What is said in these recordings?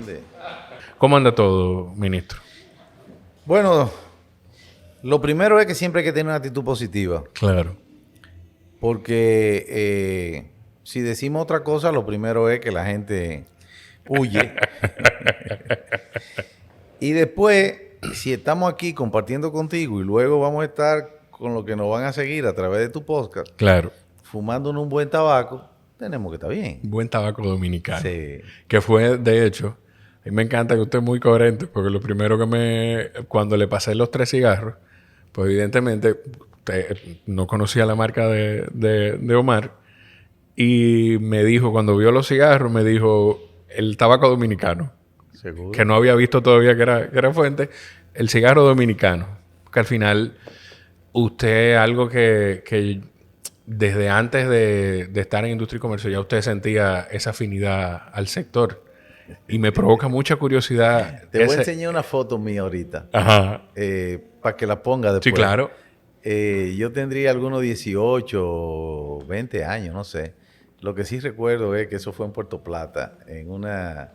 ¿entiendes? ¿Cómo anda todo, ministro? Bueno, lo primero es que siempre hay que tener una actitud positiva. Claro. Porque si decimos otra cosa, lo primero es que la gente huye. Y después, si estamos aquí compartiendo contigo y luego vamos a estar con lo que nos van a seguir a través de tu podcast, Claro. fumándonos un buen tabaco, tenemos que estar bien. Buen tabaco dominicano. Sí. Que fue, de hecho, a mí me encanta que usted es muy coherente, porque lo primero cuando le pasé los 3 cigarros, pues evidentemente no conocía la marca de Omar, y me dijo, cuando vio los cigarros, me dijo, el tabaco dominicano, Seguro. que no había visto todavía que era fuente, el cigarro dominicano, que al final usted algo que desde antes de estar en industria y comercio ya usted sentía esa afinidad al sector. Y me provoca mucha curiosidad. Te voy a enseñar una foto mía ahorita. Ajá. Para que la ponga después. Sí, claro. Yo tendría algunos 18, 20 años, no sé. Lo que sí recuerdo es que eso fue en Puerto Plata, en una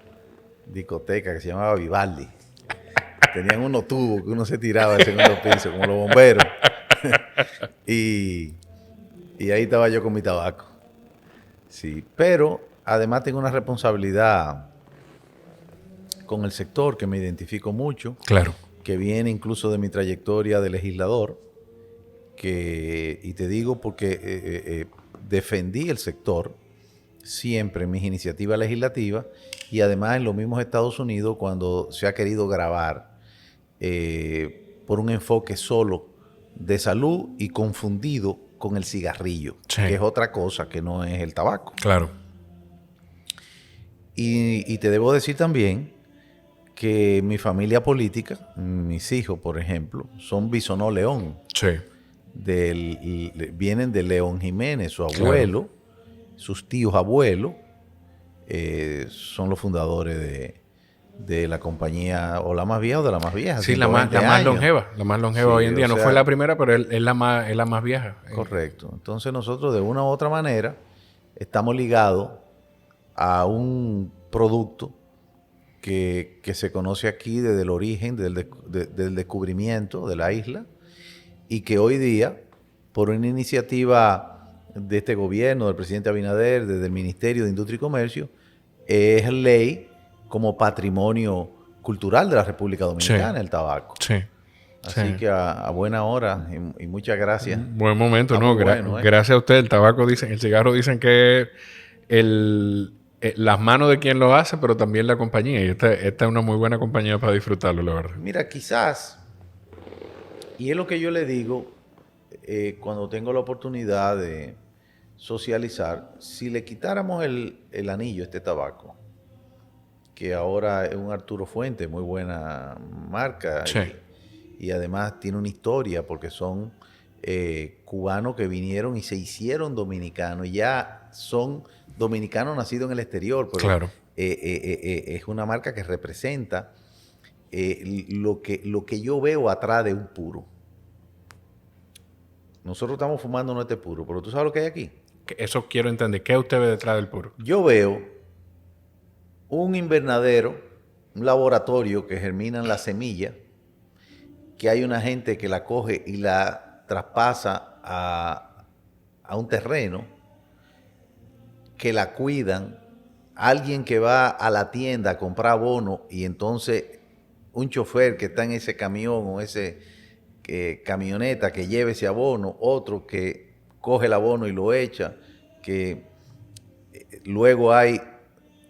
discoteca que se llamaba Vivaldi. Tenían unos tubos que uno se tiraba al segundo piso, como los bomberos. y ahí estaba yo con mi tabaco. Sí, pero además tengo una responsabilidad con el sector que me identifico mucho. Claro. Que viene incluso de mi trayectoria de legislador. Y te digo porque defendí el sector siempre en mis iniciativas legislativas y además en los mismos Estados Unidos cuando se ha querido grabar por un enfoque solo de salud y confundido con el cigarrillo, sí, que es otra cosa que no es el tabaco. Claro. Y te debo decir también que mi familia política, mis hijos, por ejemplo, son Bisonó León. Sí. Vienen de León Jiménez, su abuelo, claro. Sus tíos abuelos, son los fundadores de la compañía, o la más vieja o de la más vieja. Sí, la más longeva. La más longeva sí, hoy en día. No fue la primera, pero es la más vieja. Correcto. Entonces nosotros de una u otra manera estamos ligados a un producto que se conoce aquí desde el origen, del descubrimiento de la isla, y que hoy día, por una iniciativa de este gobierno, del presidente Abinader, desde el Ministerio de Industria y Comercio, es ley como patrimonio cultural de la República Dominicana, sí. El tabaco. Sí. Así sí. Que a buena hora y muchas gracias. Buen momento, ¿no? Gracias a usted. El tabaco, el cigarro dicen que las manos de quien lo hace, pero también la compañía. Y esta es una muy buena compañía para disfrutarlo, la verdad. Mira, quizás... Y es lo que yo le digo cuando tengo la oportunidad de socializar. Si le quitáramos el anillo a este tabaco, que ahora es un Arturo Fuente, muy buena marca, sí. y además tiene una historia porque son cubanos que vinieron y se hicieron dominicanos, y ya son dominicanos nacidos en el exterior, pero claro. Es una marca que representa lo que yo veo atrás de un puro. Nosotros estamos fumando no este puro, pero ¿tú sabes lo que hay aquí? Eso quiero entender. ¿Qué usted ve detrás del puro? Yo veo un invernadero, un laboratorio que germinan la semilla, que hay una gente que la coge y la traspasa a un terreno, que la cuidan, alguien que va a la tienda a comprar abono y entonces un chofer que está en ese camión o ese camioneta que lleve ese abono, otro que coge el abono y lo echa, que luego hay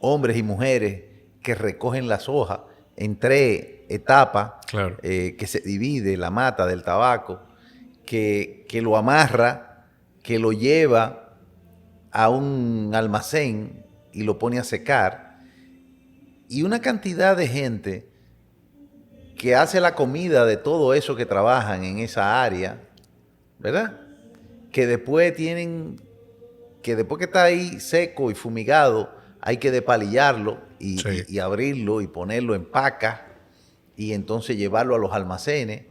hombres y mujeres que recogen las hojas en 3 etapas, claro. Que se divide la mata del tabaco, que lo amarra, que lo lleva a un almacén y lo pone a secar, y una cantidad de gente que hace la comida de todo eso que trabajan en esa área, ¿verdad? Que después que después que está ahí seco y fumigado, hay que despalillarlo y abrirlo y ponerlo en paca y entonces llevarlo a los almacenes.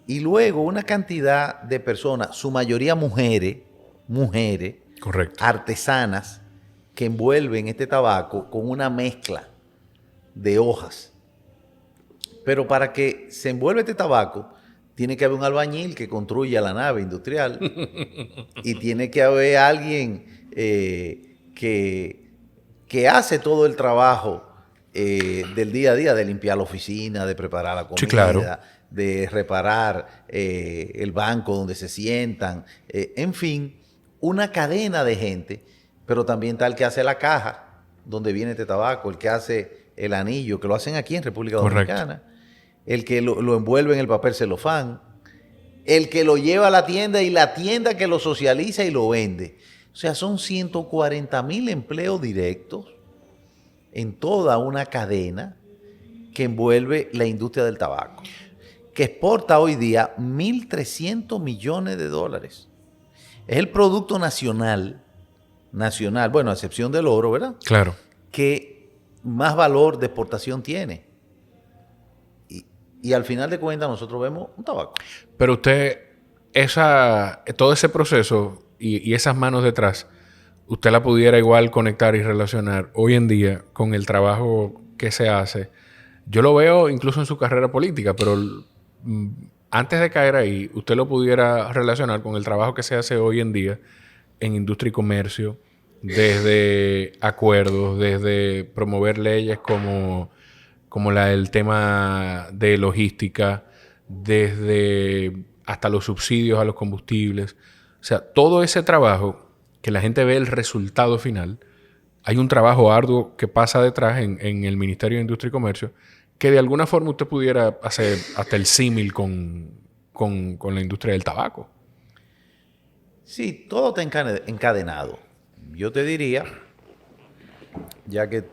Y luego una cantidad de personas, su mayoría mujeres, correcto, artesanas, que envuelven este tabaco con una mezcla de hojas. Pero para que se envuelva este tabaco, tiene que haber un albañil que construya la nave industrial y tiene que haber alguien que hace todo el trabajo del día a día, de limpiar la oficina, de preparar la comida, Sí, claro. de reparar el banco donde se sientan, en fin, una cadena de gente, pero también está el que hace la caja donde viene este tabaco, el que hace el anillo, que lo hacen aquí en República Correcto. Dominicana, el que lo envuelve en el papel celofán, el que lo lleva a la tienda y la tienda que lo socializa y lo vende. O sea, son 140,000 empleos directos en toda una cadena que envuelve la industria del tabaco, que exporta hoy día 1.300 millones de dólares. Es el producto nacional, bueno, a excepción del oro, ¿verdad? Claro. Que más valor de exportación tiene. Y al final de cuentas nosotros vemos un tabaco. Pero usted, todo ese proceso y esas manos detrás, usted la pudiera igual conectar y relacionar hoy en día con el trabajo que se hace. Yo lo veo incluso en su carrera política, pero antes de caer ahí, usted lo pudiera relacionar con el trabajo que se hace hoy en día en industria y comercio, desde acuerdos, desde promover leyes como el tema de logística, desde hasta los subsidios a los combustibles. O sea, todo ese trabajo que la gente ve el resultado final, hay un trabajo arduo que pasa detrás en el Ministerio de Industria y Comercio, que de alguna forma usted pudiera hacer hasta el símil con la industria del tabaco. Sí, todo está encadenado. Yo te diría, ya que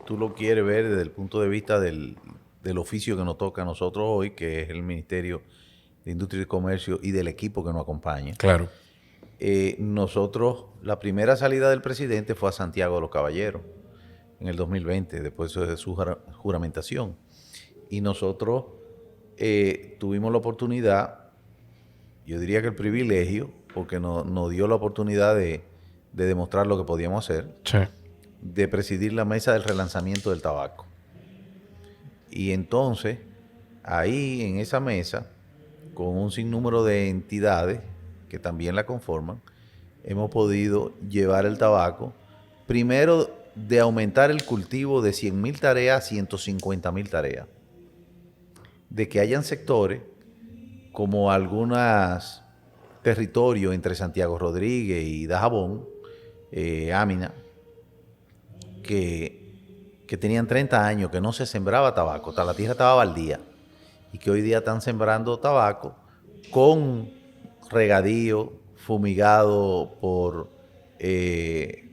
tú lo quieres ver desde el punto de vista del oficio que nos toca a nosotros hoy, que es el Ministerio de Industria y Comercio y del equipo que nos acompaña. Claro. Nosotros, la primera salida del presidente fue a Santiago de los Caballeros en el 2020, después de su juramentación. Y nosotros tuvimos la oportunidad, yo diría que el privilegio, porque nos dio la oportunidad de demostrar lo que podíamos hacer, Sí. de presidir la mesa del relanzamiento del tabaco. Y entonces, ahí en esa mesa, con un sinnúmero de entidades que también la conforman, hemos podido llevar el tabaco, primero de aumentar el cultivo de 100,000 tareas a 150,000 tareas. De que hayan sectores como algunos territorios entre Santiago Rodríguez y Dajabón, Amina, que tenían 30 años que no se sembraba tabaco, la tierra estaba baldía, y que hoy día están sembrando tabaco con regadío, fumigado por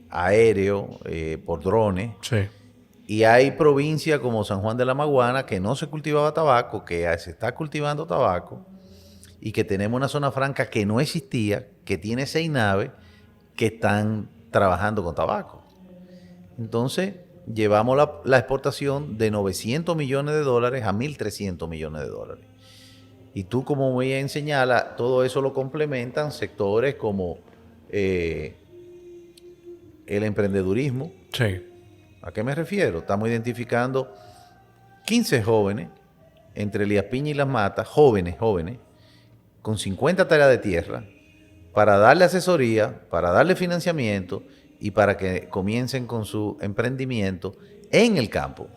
aéreo, por drones. Sí. Y hay provincias como San Juan de la Maguana que no se cultivaba tabaco, que se está cultivando tabaco, y que tenemos una zona franca que no existía, que tiene 6 naves que están trabajando con tabaco. Entonces, llevamos la exportación de 900 millones de dólares a 1.300 millones de dólares. Y tú, como muy bien señala, todo eso lo complementan sectores como el emprendedurismo. Sí. ¿A qué me refiero? Estamos identificando 15 jóvenes entre Elías Piña y Las Matas, jóvenes, con 50 tareas de tierra, para darle asesoría, para darle financiamiento y para que comiencen con su emprendimiento en el campo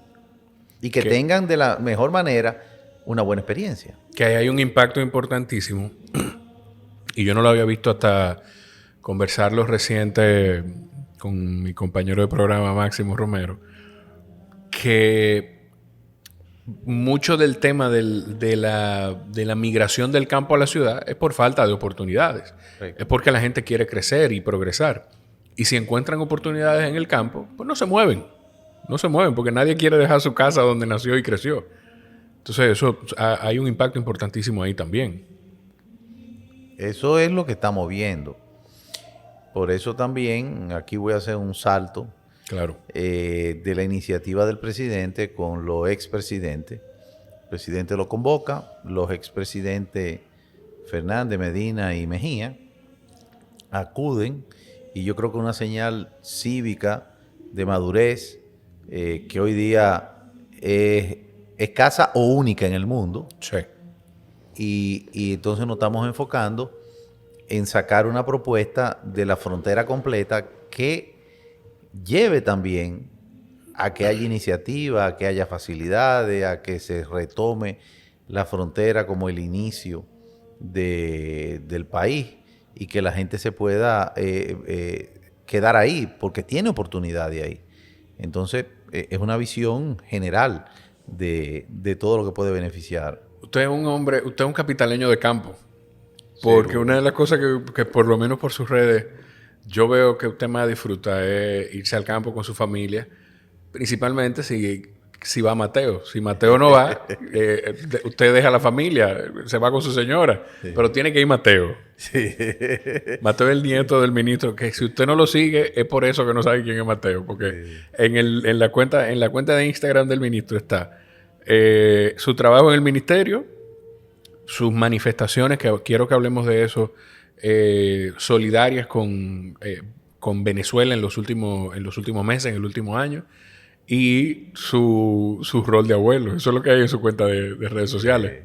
y que tengan de la mejor manera una buena experiencia. Que ahí hay un impacto importantísimo y yo no lo había visto hasta conversarlo reciente con mi compañero de programa Máximo Romero, que mucho del tema de la migración del campo a la ciudad es por falta de oportunidades. Sí. Es porque la gente quiere crecer y progresar. Y si encuentran oportunidades en el campo, pues no se mueven. No se mueven porque nadie quiere dejar su casa donde nació y creció. Entonces, hay un impacto importantísimo ahí también. Eso es lo que estamos viendo. Por eso también, aquí voy a hacer un salto. Claro. De la iniciativa del presidente con los expresidentes. El presidente lo convoca, los expresidentes Fernández, Medina y Mejía acuden, y yo creo que una señal cívica de madurez que hoy día es escasa o única en el mundo. Sí. Y entonces nos estamos enfocando en sacar una propuesta de la frontera completa que lleve también a que haya iniciativa, a que haya facilidades, a que se retome la frontera como el inicio del país y que la gente se pueda quedar ahí porque tiene oportunidad de ahí. Entonces, es una visión general de todo lo que puede beneficiar. Usted es un hombre, usted es un capitaleño de campo. Porque una de las cosas que por lo menos por sus redes yo veo que usted más disfruta es irse al campo con su familia, principalmente si va Mateo. Si Mateo no va, usted deja a la familia, se va con su señora, pero tiene que ir Mateo. Sí. Mateo es el nieto del ministro, que si usted no lo sigue es por eso que no sabe quién es Mateo, porque en la cuenta de Instagram del ministro está su trabajo en el ministerio, sus manifestaciones, que quiero que hablemos de eso, solidarias con Venezuela en los últimos meses, en el último año, y su rol de abuelo. Eso es lo que hay en su cuenta de redes sociales.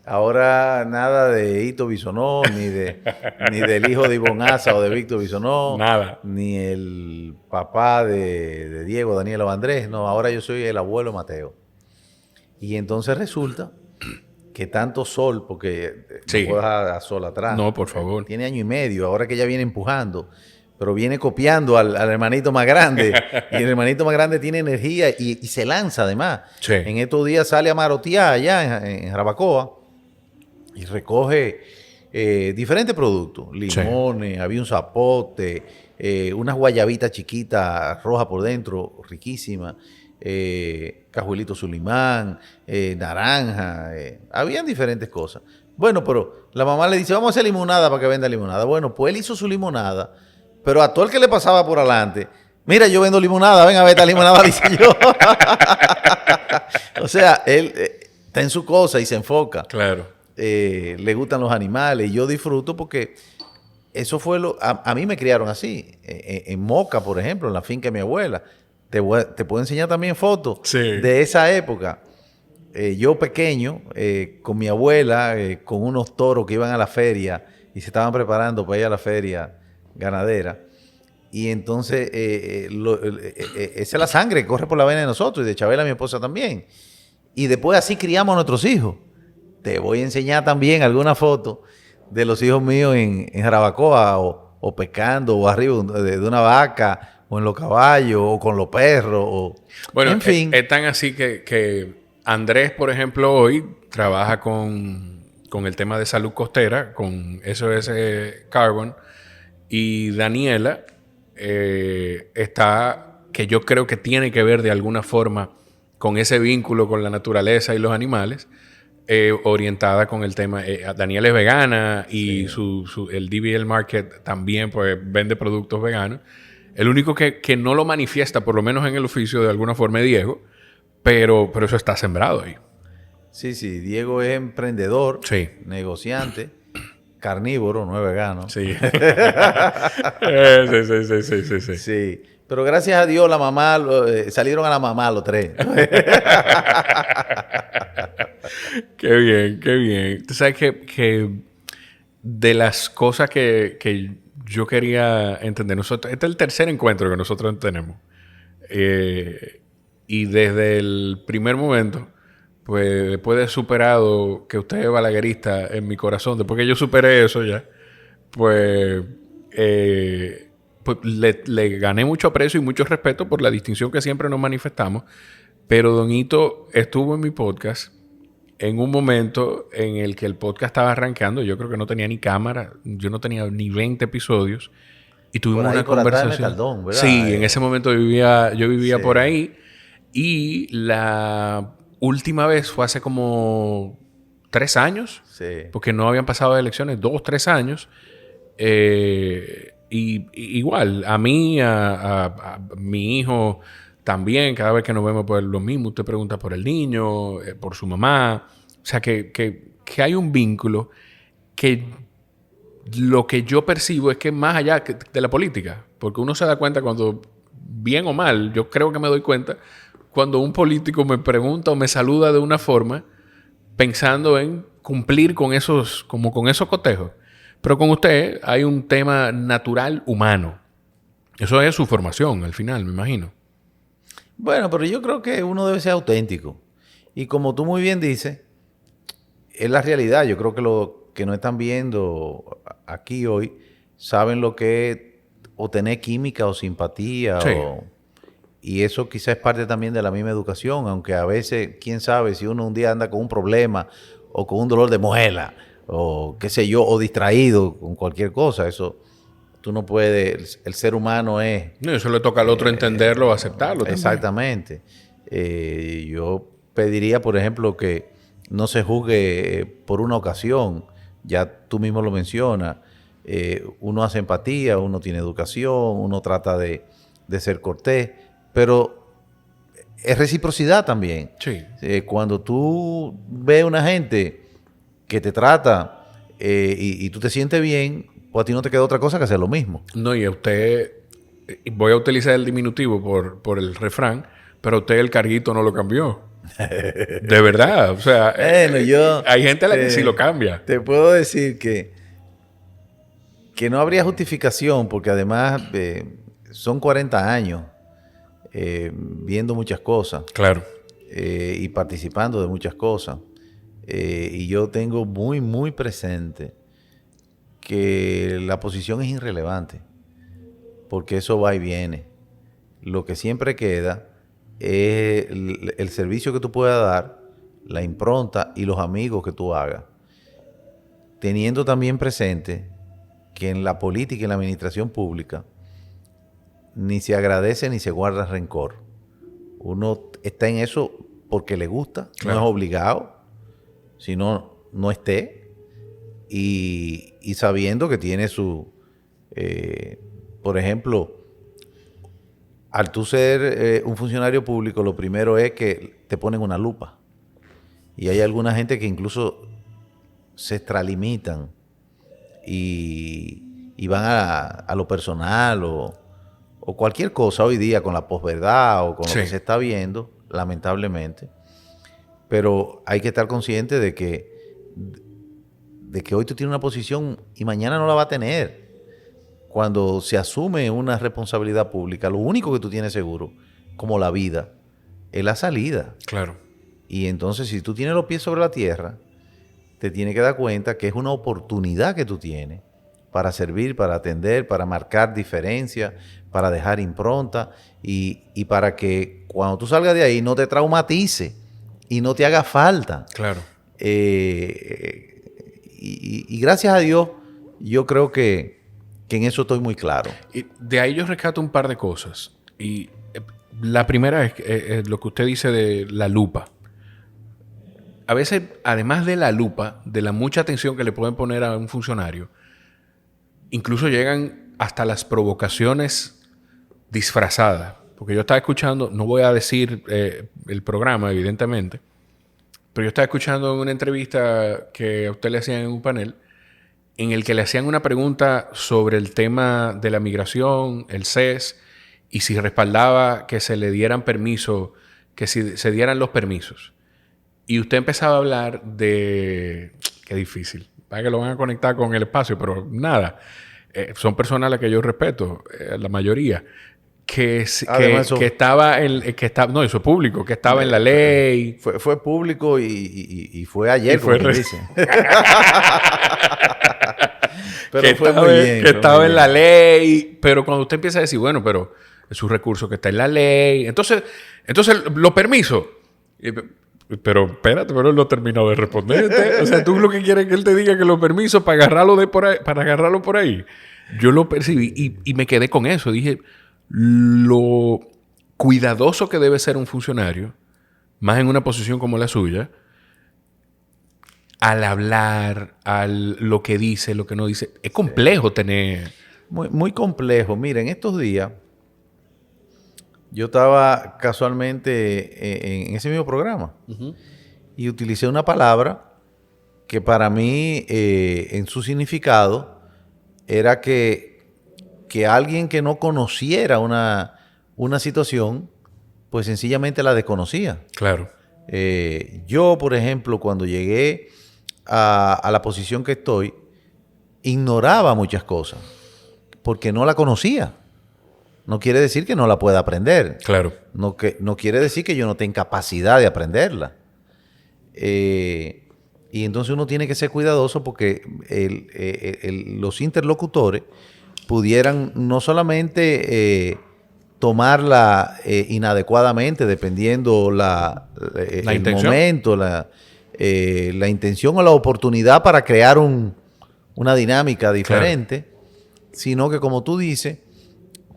Ahora nada de Hito Bisonó, ni del hijo de Ivonne Asa o de Víctor Bisonó. Nada. Ni el papá de Diego, Daniel o Andrés. No, ahora yo soy el abuelo Mateo. Y entonces resulta que tanto Sol, porque no puedo dejar a Sol atrás. No, por favor. Tiene 1 año y medio, ahora que ella viene empujando, pero viene copiando al hermanito más grande. Y el hermanito más grande tiene energía y se lanza además. Sí. En estos días sale a marotear allá en Jarabacoa y recoge diferentes productos. Limones, había un zapote, unas guayabitas chiquitas, rojas por dentro, riquísimas. Cajuelito Sulimán, naranja, habían diferentes cosas. Bueno, pero la mamá le dice, vamos a hacer limonada para que venda limonada. Bueno, pues él hizo su limonada, pero a todo el que le pasaba por adelante, mira, yo vendo limonada, ven a ver esta limonada, dice yo. O sea, él está en su cosa y se enfoca. Claro. Le gustan los animales y yo disfruto porque eso fue a mí me criaron así. En Moca, por ejemplo, en la finca de mi abuela. Te puedo enseñar también fotos de esa época. Yo pequeño, con mi abuela, con unos toros que iban a la feria y se estaban preparando para ir a la feria ganadera. Y entonces, esa es la sangre que corre por la vena de nosotros y de Chabela, mi esposa, también. Y después así criamos a nuestros hijos. Te voy a enseñar también alguna foto de los hijos míos en Jarabacoa o pescando o arriba de una vaca o en los caballos, o con los perros, bueno, en fin. Es tan así que Andrés, por ejemplo, hoy trabaja con el tema de salud costera, con SOS Carbon, y Daniela está, que yo creo que tiene que ver de alguna forma con ese vínculo con la naturaleza y los animales, orientada con el tema. Daniela es vegana y el DBL Market también pues vende productos veganos. El único que no lo manifiesta, por lo menos en el oficio, de alguna forma es Diego, pero eso está sembrado ahí. Sí, Diego es emprendedor, negociante, carnívoro, no es vegano. Sí. Sí. Sí, pero gracias a Dios la mamá, salieron a la mamá los 3. Qué bien. Tú sabes que de las cosas que yo quería entender, este es el tercer encuentro que nosotros tenemos. Y desde el primer momento, pues después de superado que usted es balaguerista en mi corazón, después que yo superé eso ya, pues le gané mucho aprecio y mucho respeto por la distinción que siempre nos manifestamos. Pero Don Hito estuvo en mi podcast en un momento en el que el podcast estaba arrancando. Yo creo que no tenía ni cámara, yo no tenía ni 20 episodios. Y tuvimos una conversación. Caldón, ¿verdad? Sí, en ese momento yo vivía por ahí. Y la última vez fue hace como 3 años. Sí. Porque no habían pasado de elecciones, 2, 3 años. Y igual, a mí, a mi hijo también, cada vez que nos vemos, pues lo mismo. Usted pregunta por el niño, por su mamá. O sea, que hay un vínculo que lo que yo percibo es que más allá de la política. Porque uno se da cuenta cuando, bien o mal, yo creo que me doy cuenta cuando un político me pregunta o me saluda de una forma pensando en cumplir con esos cotejos. Pero con usted hay un tema natural humano. Eso es su formación al final, me imagino. Bueno, pero yo creo que uno debe ser auténtico. Y como tú muy bien dices, es la realidad. Yo creo que los que no están viendo aquí hoy saben lo que es o tener química o simpatía. Sí. Y eso quizás es parte también de la misma educación, aunque a veces, quién sabe, si uno un día anda con un problema o con un dolor de muela o qué sé yo, o distraído con cualquier cosa, eso tú no puedes, el ser humano es... No, eso le toca al otro entenderlo o aceptarlo también. Exactamente. Yo pediría, por ejemplo, que no se juzgue por una ocasión, ya tú mismo lo mencionas, uno hace empatía, uno tiene educación, uno trata de ser cortés, pero es reciprocidad también. Sí. Cuando tú ves una gente que te trata y tú te sientes bien, pues a ti no te queda otra cosa que hacer lo mismo. No, y a usted, voy a utilizar el diminutivo por el refrán, pero a usted el carguito no lo cambió. De verdad, o sea, Bueno, hay gente a la que sí lo cambia. Te puedo decir que no habría justificación, porque además son 40 años viendo muchas cosas. Claro. Y participando de muchas cosas. Y yo tengo muy, muy presente que la posición es irrelevante, porque eso va y viene. Lo que siempre queda es el servicio que tú puedas dar, la impronta y los amigos que tú hagas, teniendo también presente que en la política y en la administración pública ni se agradece ni se guarda rencor. Uno está en eso porque le gusta, claro. No es obligado, sino no esté, y sabiendo que tiene su, por ejemplo, al tú ser un funcionario público, lo primero es que te ponen una lupa. Y hay alguna gente que incluso se extralimitan y van a lo personal o cualquier cosa hoy día con la posverdad o con Sí. lo que se está viendo, lamentablemente. Pero hay que estar consciente de que hoy tú tienes una posición y mañana no la va a tener. Cuando se asume una responsabilidad pública, lo único que tú tienes seguro, como la vida, es la salida. Claro. Y entonces, si tú tienes los pies sobre la tierra, te tienes que dar cuenta que es una oportunidad que tú tienes para servir, para atender, para marcar diferencias, para dejar impronta y para que cuando tú salgas de ahí no te traumatice y no te haga falta. Claro. Y gracias a Dios, yo creo que en eso estoy muy claro. Y de ahí yo rescato un par de cosas. Y la primera es lo que usted dice de la lupa. A veces, además de la lupa, de la mucha atención que le pueden poner a un funcionario, incluso llegan hasta las provocaciones disfrazadas. Porque yo estaba escuchando, no voy a decir el programa, evidentemente, pero yo estaba escuchando una entrevista que a usted le hacían en un panel en el que le hacían una pregunta sobre el tema de la migración, el CES, y si respaldaba que se le dieran permiso, que si se dieran los permisos. Y usted empezaba a hablar de... Qué difícil. Para que lo van a conectar con el espacio, pero nada. Son personas a las que yo respeto, la mayoría. Que estaba no, eso es público, que estaba en la ley. Fue público y fue ayer, fue como dice. Pero que fue estaba, muy bien. Que estaba en la ley. Pero cuando usted empieza a decir, bueno, pero es un recurso que está en la ley. Entonces los permisos. Pero espérate, pero él no terminó de responderte. O sea, tú lo que quieres es que él te diga que los permisos para agarrarlo por ahí. Yo lo percibí y me quedé con eso. Dije, lo cuidadoso que debe ser un funcionario, más en una posición como la suya, al hablar, lo que dice, lo que no dice. Es complejo tener... Muy, muy complejo. Miren, estos días yo estaba casualmente en ese mismo programa y utilicé una palabra que para mí, en su significado, era que alguien que no conociera una situación pues sencillamente la desconocía. Claro. Yo, por ejemplo, cuando llegué a la posición que estoy, ignoraba muchas cosas porque no la conocía. No quiere decir que no la pueda aprender. Claro. No quiere decir que yo no tenga capacidad de aprenderla. Y entonces uno tiene que ser cuidadoso porque los interlocutores pudieran no solamente tomarla inadecuadamente, dependiendo el intención. momento, la intención o la oportunidad para crear una dinámica diferente, sino que, como tú dices,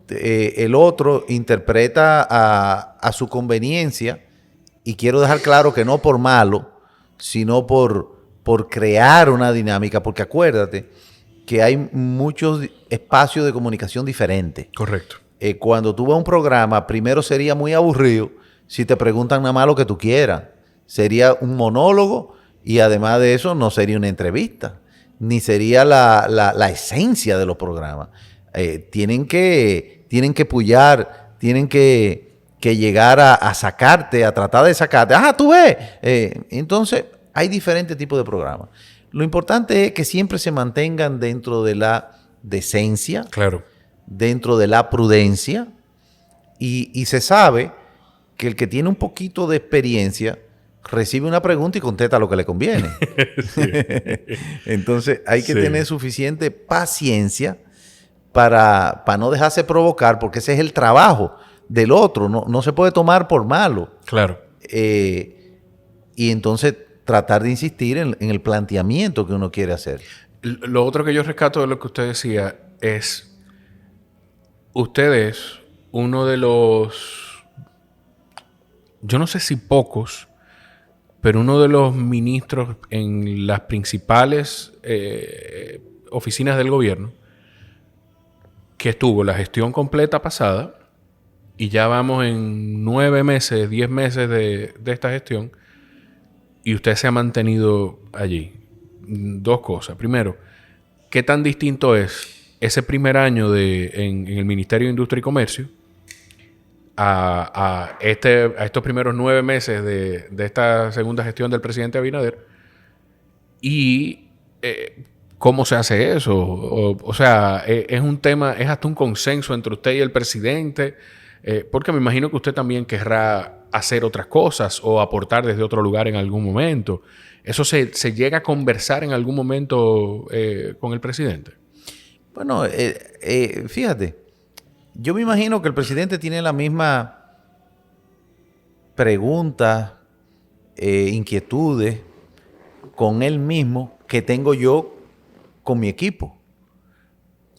el otro interpreta a su conveniencia, y quiero dejar claro que no por malo, sino por crear una dinámica, porque acuérdate que hay muchos espacios de comunicación diferentes. Correcto. Cuando tú ves un programa, primero sería muy aburrido si te preguntan nada más lo que tú quieras. Sería un monólogo y además de eso no sería una entrevista, ni sería la esencia de los programas. Tienen que pullar, tienen que llegar a sacarte, a tratar de sacarte. ¡Ah, tú ves! Entonces, hay diferentes tipos de programas. Lo importante es que siempre se mantengan dentro de la decencia, claro, dentro de la prudencia, y se sabe que el que tiene un poquito de experiencia recibe una pregunta y contesta lo que le conviene. Entonces, hay que tener suficiente paciencia para no dejarse provocar, porque ese es el trabajo del otro, no se puede tomar por malo. Claro. Y entonces tratar de insistir en el planteamiento que uno quiere hacer. Lo otro que yo rescato de lo que usted decía es, usted es uno de los, yo no sé si pocos, pero uno de los ministros en las principales oficinas del gobierno que estuvo la gestión completa pasada, y ya vamos en 9 meses, 10 meses de esta gestión, y usted se ha mantenido allí. Dos cosas. Primero, ¿qué tan distinto es ese primer año en el Ministerio de Industria y Comercio a estos primeros 9 meses de esta segunda gestión del presidente Abinader? Y ¿cómo se hace eso? O sea, es un tema, es hasta un consenso entre usted y el presidente, porque me imagino que usted también querrá hacer otras cosas o aportar desde otro lugar en algún momento. ¿Eso se llega a conversar en algún momento con el presidente? Bueno, fíjate, yo me imagino que el presidente tiene la misma preguntas, inquietudes con él mismo que tengo yo con mi equipo.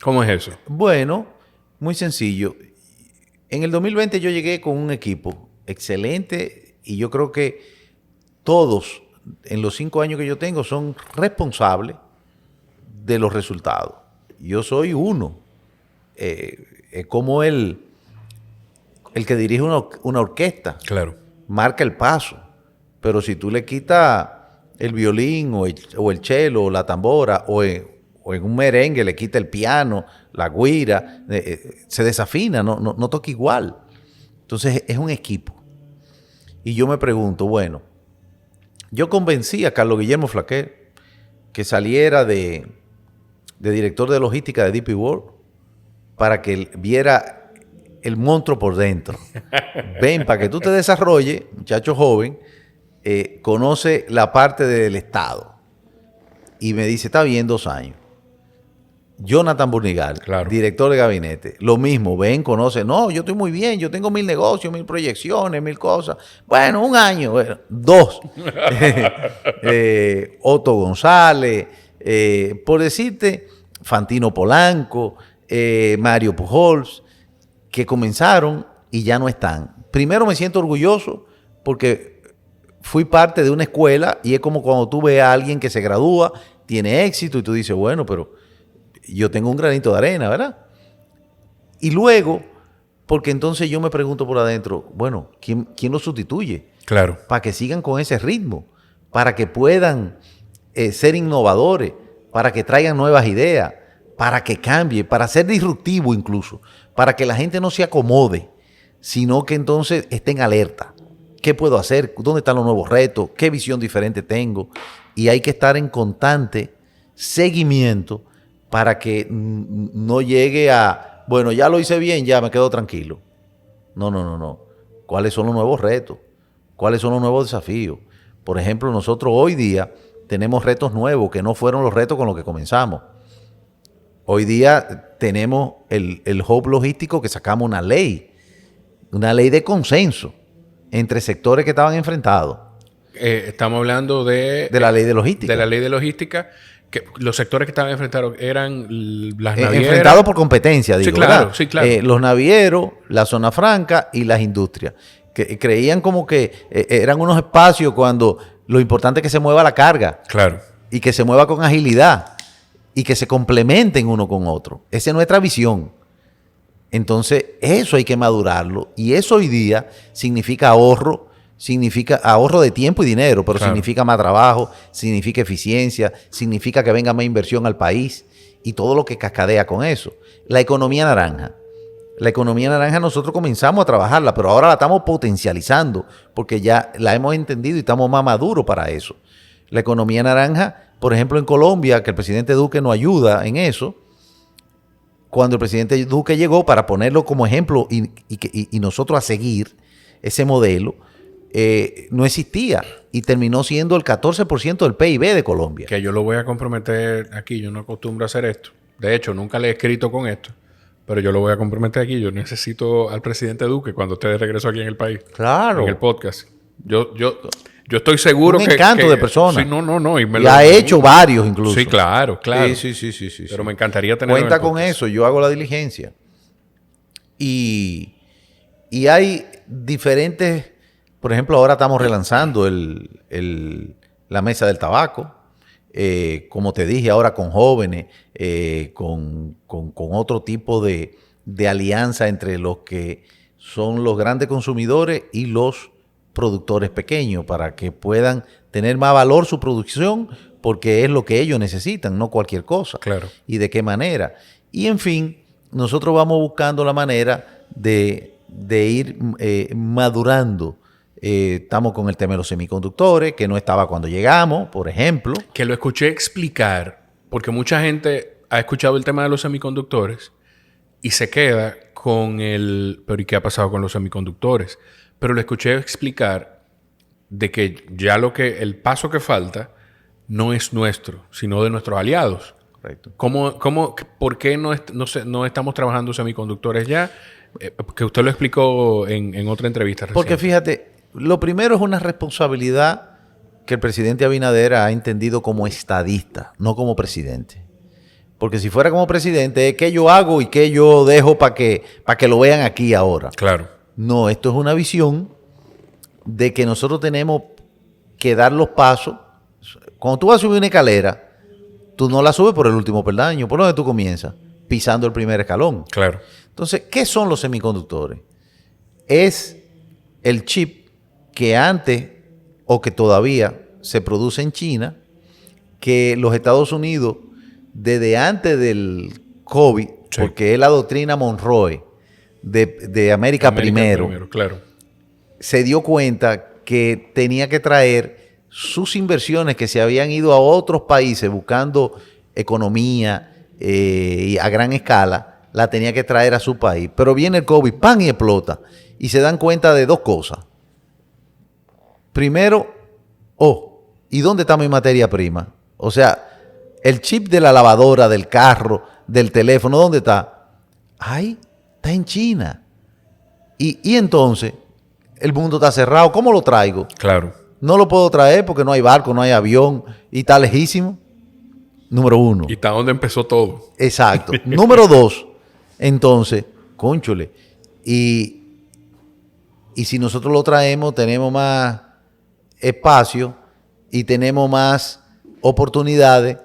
¿Cómo es eso? Bueno, muy sencillo. En el 2020 yo llegué con un equipo excelente y yo creo que todos en los 5 años que yo tengo son responsables de los resultados. Yo soy uno. Es como el que dirige una orquesta. Claro. Marca el paso. Pero si tú le quitas el violín o el cello o la tambora o en un merengue le quita el piano, la güira, se desafina, no toca igual. Entonces es un equipo. Y yo me pregunto, bueno, yo convencí a Carlos Guillermo Flaquer que saliera de director de logística de DP World para que él viera el monstruo por dentro. Ven, para que tú te desarrolles, muchacho joven, conoce la parte del Estado. Y me dice, está bien, 2 años. Jonathan Burnigal, claro, director de gabinete, lo mismo, ven, conoce, no, yo estoy muy bien, yo tengo 1000 negocios, 1000 proyecciones, 1000 cosas. Bueno, 1 año, bueno, 2. Otto González, por decirte, Fantino Polanco, Mario Pujols, que comenzaron y ya no están. Primero me siento orgulloso porque fui parte de una escuela y es como cuando tú ves a alguien que se gradúa, tiene éxito y tú dices, bueno, pero yo tengo un granito de arena, ¿verdad? Y luego, porque entonces yo me pregunto por adentro, bueno, ¿quién lo sustituye? Claro. Para que sigan con ese ritmo, para que puedan ser innovadores, para que traigan nuevas ideas, para que cambie, para ser disruptivo incluso, para que la gente no se acomode. sino que entonces estén alerta. ¿Qué puedo hacer? ¿Dónde están los nuevos retos? ¿Qué visión diferente tengo? Y hay que estar en constante seguimiento para que no llegue a, bueno, ya lo hice bien, ya me quedo tranquilo. No. ¿Cuáles son los nuevos retos? ¿Cuáles son los nuevos desafíos? Por ejemplo, nosotros hoy día tenemos retos nuevos que no fueron los retos con los que comenzamos. Hoy día tenemos el hub logístico que sacamos una ley de consenso entre sectores que estaban enfrentados. Estamos hablando de la ley de logística. De la ley de logística, que los sectores que estaban enfrentados eran las navieras. Enfrentados por competencia, digo. Sí, claro. Los navieros, la zona franca y las industrias. Que creían como que eran unos espacios cuando lo importante es que se mueva la carga. Claro. Y que se mueva con agilidad. Y que se complementen uno con otro. Esa es nuestra visión. Entonces, eso hay que madurarlo. Y eso hoy día significa ahorro de tiempo y dinero, pero claro, significa más trabajo, significa eficiencia, significa que venga más inversión al país y todo lo que cascadea con eso. La economía naranja. La economía naranja nosotros comenzamos a trabajarla, pero ahora la estamos potencializando porque ya la hemos entendido y estamos más maduros para eso. La economía naranja, por ejemplo, en Colombia, que el presidente Duque nos ayuda en eso, cuando el presidente Duque llegó, para ponerlo como ejemplo y nosotros a seguir ese modelo, no existía y terminó siendo el 14% del PIB de Colombia. Que yo lo voy a comprometer aquí, yo no acostumbro a hacer esto. De hecho, nunca le he escrito con esto, pero yo lo voy a comprometer aquí. Yo necesito al presidente Duque cuando esté de regreso aquí en el país. Claro. En el podcast. Yo estoy seguro que... Un encanto de persona. Sí, no. Y ha hecho varios incluso. Sí, claro. Sí. Pero me encantaría tener... Cuenta con eso, yo hago la diligencia. Y hay diferentes... Por ejemplo, ahora estamos relanzando la mesa del tabaco. Como te dije, ahora con jóvenes, con otro tipo de alianza entre los que son los grandes consumidores y los productores pequeños, para que puedan tener más valor su producción, porque es lo que ellos necesitan, no cualquier cosa. Claro. Y de qué manera. Y en fin, nosotros vamos buscando la manera de ir madurando. Estamos con el tema de los semiconductores, que no estaba cuando llegamos, por ejemplo. Que lo escuché explicar, porque mucha gente ha escuchado el tema de los semiconductores y se queda con pero ¿y qué ha pasado con los semiconductores? Pero lo escuché explicar de que ya el paso que falta no es nuestro, sino de nuestros aliados. Correcto. ¿Por qué no estamos trabajando semiconductores ya? Que usted lo explicó en otra entrevista reciente. Porque fíjate, lo primero es una responsabilidad que el presidente Abinader ha entendido como estadista, no como presidente. Porque si fuera como presidente, es qué yo hago y qué yo dejo para que lo vean aquí ahora. Claro. No, esto es una visión de que nosotros tenemos que dar los pasos. Cuando tú vas a subir una escalera, tú no la subes por el último peldaño. ¿Por dónde tú comienzas? Pisando el primer escalón. Claro. Entonces, ¿qué son los semiconductores? Es el chip que antes o que todavía se produce en China, que los Estados Unidos, desde antes del COVID, sí, porque es la doctrina Monroe de América primero, claro, se dio cuenta que tenía que traer sus inversiones que se habían ido a otros países buscando economía a gran escala, la tenía que traer a su país. Pero viene el COVID, ¡pam!, y explota. Y se dan cuenta de dos cosas. Primero, ¿y dónde está mi materia prima? O sea, el chip de la lavadora, del carro, del teléfono, ¿dónde está? ¡Ay! Está en China. Y entonces, el mundo está cerrado. ¿Cómo lo traigo? Claro. No lo puedo traer porque no hay barco, no hay avión y está lejísimo. Número uno. ¿Y está donde empezó todo? Exacto. Número dos, entonces, cónchole. Y si nosotros lo traemos, tenemos más espacio y tenemos más oportunidades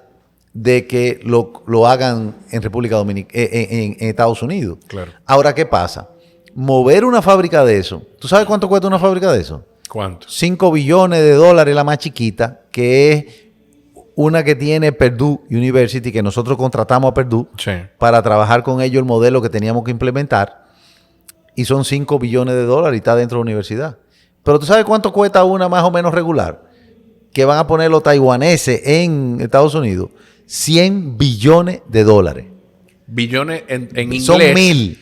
de que lo hagan en República Dominicana, en Estados Unidos. Claro. Ahora, ¿qué pasa? Mover una fábrica de eso. ¿Tú sabes cuánto cuesta una fábrica de eso? ¿Cuánto? $5 billones, la más chiquita, que es una que tiene Purdue University, que nosotros contratamos a Purdue, sí, para trabajar con ellos el modelo que teníamos que implementar. y son 5 billones de dólares y está dentro de la universidad. Pero ¿tú sabes cuánto cuesta una más o menos regular? Que van a poner los taiwaneses en Estados Unidos. 100 billones de dólares. Billones en inglés. Son 1.000.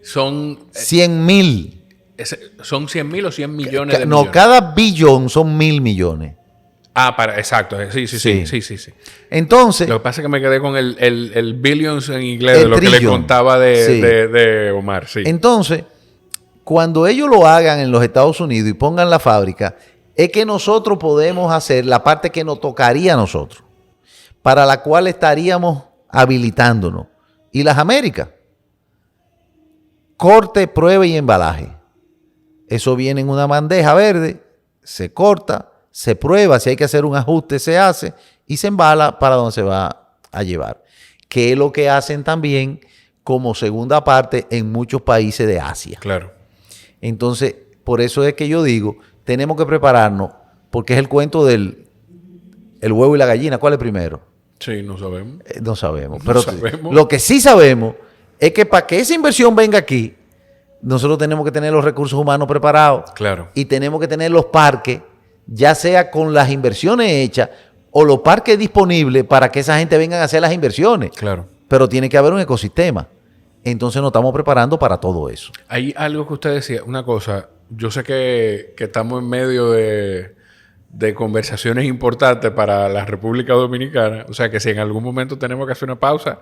Son 100.000. ¿Son 100.000 o 100 millones de No, millones? cada billón son 1.000 millones. Exacto. Sí. Entonces, Lo que pasa es que me quedé con el billions en inglés, el de lo que le trillón. contaba Sí. de Omar. Sí. entonces, cuando ellos lo hagan en los Estados Unidos y pongan la fábrica, es que nosotros podemos hacer la parte que nos tocaría a nosotros, para la cual estaríamos habilitándonos. Y las Américas, corte, prueba y embalaje. Eso viene en una bandeja verde, se corta, se prueba, si hay que hacer un ajuste se hace y se embala para donde se va a llevar. Que es lo que hacen también como segunda parte en muchos países de Asia. Claro. Entonces, por eso es que yo digo, tenemos que prepararnos, porque es el cuento del el huevo y la gallina. ¿Cuál es primero? Sí, no sabemos. No sabemos. No Pero sabemos. lo que sí sabemos es que para que esa inversión venga aquí, nosotros tenemos que tener los recursos humanos preparados. Claro. Y tenemos que tener los parques, ya sea con las inversiones hechas o los parques disponibles para que esa gente venga a hacer las inversiones. Claro. Pero tiene que haber un ecosistema. Entonces nos estamos preparando para todo eso. Hay algo que usted decía, una cosa. Yo sé que estamos en medio de conversaciones importantes para la República Dominicana. O sea que si en algún momento tenemos que hacer una pausa,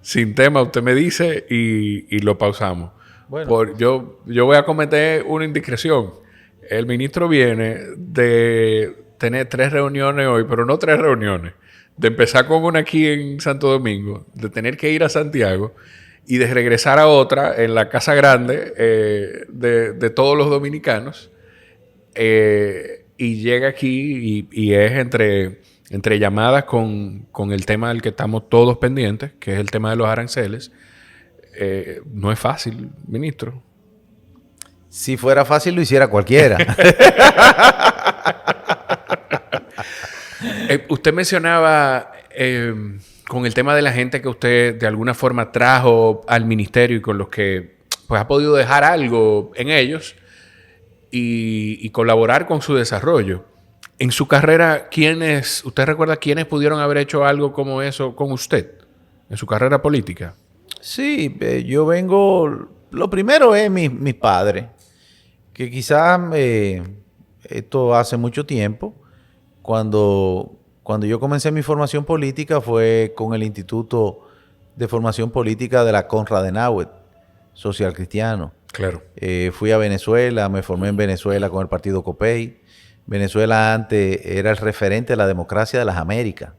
sin tema, usted me dice y lo pausamos. Bueno. Yo voy a cometer una indiscreción. El ministro viene de tener 3 reuniones hoy, pero no 3 reuniones. De empezar con una aquí en Santo Domingo, de tener que ir a Santiago y de regresar a otra en la Casa Grande de todos los dominicanos. Y llega aquí y es entre llamadas con el tema del que estamos todos pendientes, que es el tema de los aranceles. No es fácil, ministro. Si fuera fácil, lo hiciera cualquiera. Usted mencionaba con el tema de la gente que usted de alguna forma trajo al ministerio y con los que pues, ha podido dejar algo en ellos y colaborar con su desarrollo. En su carrera, ¿usted recuerda quiénes pudieron haber hecho algo como eso con usted en su carrera política? Sí, yo vengo... Lo primero es mis padres, que quizás esto hace mucho tiempo, cuando yo comencé mi formación política fue con el Instituto de Formación Política de la Konrad Adenauer, social cristiano. Claro. Fui a Venezuela, me formé en Venezuela con el partido COPEI. Venezuela antes era el referente de la democracia de las Américas,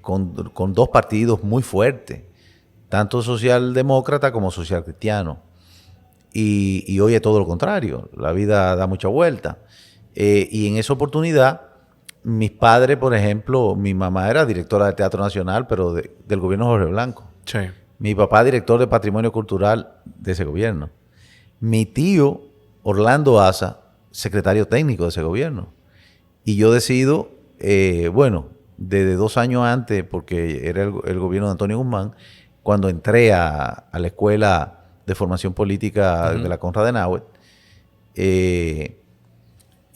con 2 partidos muy fuertes, tanto socialdemócrata como social cristiano. Y hoy es todo lo contrario, la vida da mucha vuelta. Y en esa oportunidad, mis padres, por ejemplo, mi mamá era directora del Teatro Nacional, pero del gobierno Jorge Blanco. Sí. Mi papá, director de Patrimonio Cultural de ese gobierno. Mi tío, Orlando Asa, secretario técnico de ese gobierno. Y yo decido, desde 2 años antes, porque era el gobierno de Antonio Guzmán, cuando entré a la escuela de formación política de la Konrad Adenauer, y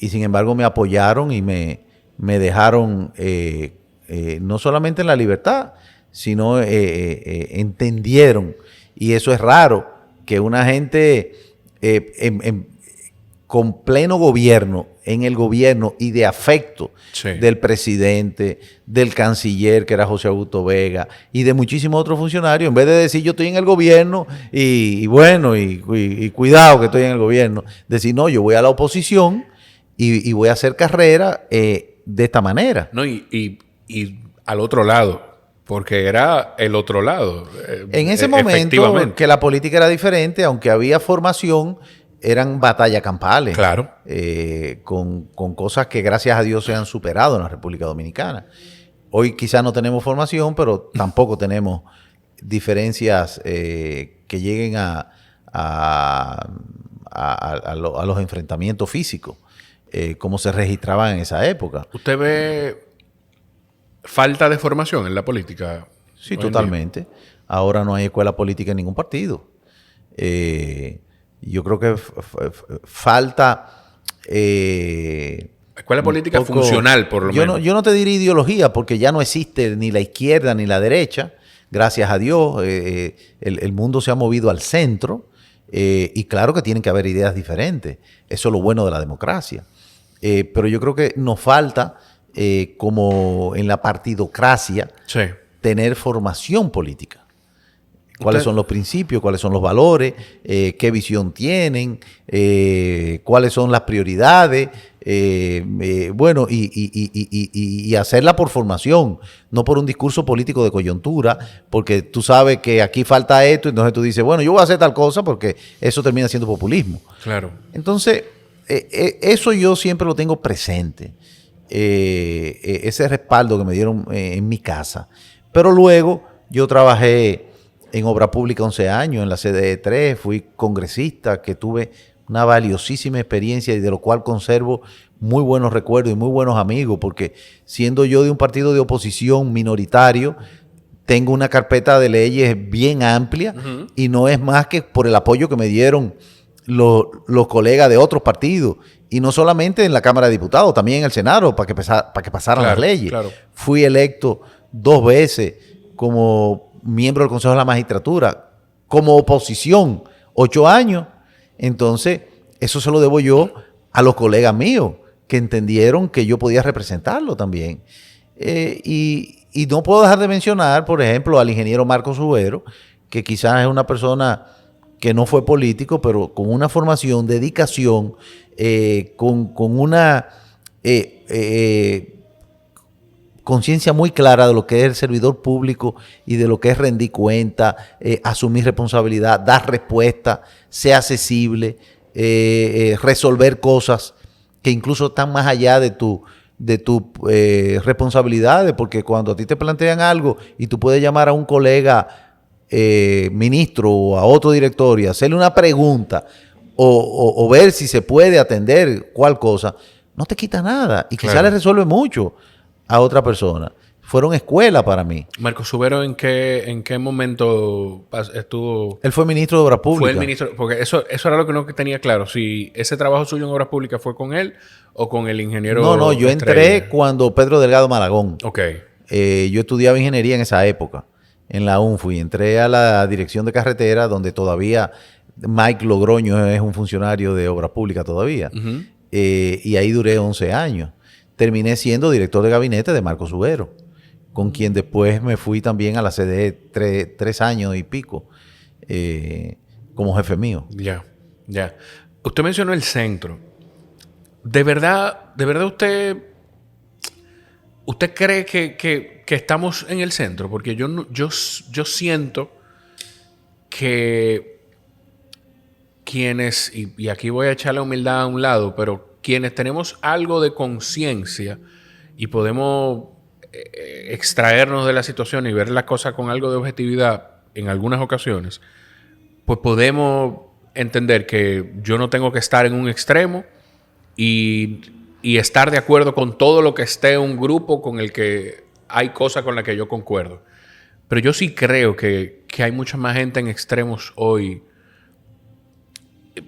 sin embargo me apoyaron y me dejaron no solamente en la libertad, sino entendieron, y eso es raro, que una gente con pleno gobierno, en el gobierno y de afecto del presidente, del canciller, que era José Augusto Vega, y de muchísimos otros funcionarios, en vez de decir yo estoy en el gobierno y cuidado que estoy en el gobierno, decir no, yo voy a la oposición y voy a hacer carrera de esta manera. No, y al otro lado, porque era el otro lado. En ese momento que la política era diferente, aunque había formación, eran batallas campales. Claro. Con cosas que gracias a Dios se han superado en la República Dominicana. Hoy quizás no tenemos formación, pero tampoco tenemos diferencias que lleguen a los enfrentamientos físicos, como se registraban en esa época. ¿Usted ve falta de formación en la política? Sí, totalmente. Ahora no hay escuela política en ningún partido. Yo creo que falta... escuela política funcional, por lo menos. Yo no te diría ideología, porque ya no existe ni la izquierda ni la derecha. Gracias a Dios, el mundo se ha movido al centro. Y claro que tienen que haber ideas diferentes. Eso es lo bueno de la democracia. Pero yo creo que nos falta, como en la partidocracia, Sí. tener formación política. ¿Cuáles son los principios? ¿Cuáles son los valores? ¿Qué visión tienen? ¿Cuáles son las prioridades? Bueno, y hacerla por formación, no por un discurso político de coyuntura, porque tú sabes que aquí falta esto, entonces tú dices, bueno, yo voy a hacer tal cosa porque eso termina siendo populismo. Claro. Entonces, eso yo siempre lo tengo presente, ese respaldo que me dieron en mi casa. Pero luego yo trabajé en obra pública 11 años, en la CDE3, fui congresista, que tuve una valiosísima experiencia y de lo cual conservo muy buenos recuerdos y muy buenos amigos, porque siendo yo de un partido de oposición minoritario, tengo una carpeta de leyes bien amplia y no es más que por el apoyo que me dieron los colegas de otros partidos. Y no solamente en la Cámara de Diputados, también en el Senado, para que pasaran las leyes. Claro. Fui electo 2 veces como miembro del Consejo de la Magistratura, como oposición, 8 años. Entonces, eso se lo debo yo a los colegas míos, que entendieron que yo podía representarlo también. Y no puedo dejar de mencionar, por ejemplo, al ingeniero Marco Subero, que quizás es una persona que no fue político, pero con una formación, dedicación, con una conciencia muy clara de lo que es el servidor público y de lo que es rendir cuenta, asumir responsabilidad, dar respuesta, ser accesible, resolver cosas que incluso están más allá de tu responsabilidades, porque cuando a ti te plantean algo y tú puedes llamar a un colega ministro o a otro director y hacerle una pregunta o ver si se puede atender cuál cosa, no te quita nada y quizás le resuelve mucho a otra persona. Fueron escuela para mí. Marco Subero, ¿en qué momento estuvo? Él fue ministro de Obras Públicas. Fue el ministro, porque eso era lo que no tenía claro, si ese trabajo suyo en Obras Públicas fue con él o con el ingeniero. No, yo entré cuando Pedro Delgado Malagón. Ok. Yo estudiaba ingeniería en esa época, en la UNFU, y entré a la dirección de carretera, donde todavía Mike Logroño es un funcionario de Obras Públicas todavía. Y ahí duré 11 años. Terminé siendo director de gabinete de Marco Subero, con quien después me fui también a la CDE 3 años y pico, como jefe mío. Ya. Usted mencionó el centro. ¿De verdad usted cree que estamos en el centro? Porque yo siento que quienes, y aquí voy a echar la humildad a un lado, pero quienes tenemos algo de conciencia y podemos extraernos de la situación y ver las cosas con algo de objetividad en algunas ocasiones, pues podemos entender que yo no tengo que estar en un extremo y estar de acuerdo con todo lo que esté un grupo con el que hay cosas con las que yo concuerdo. Pero yo sí creo que hay mucha más gente en extremos hoy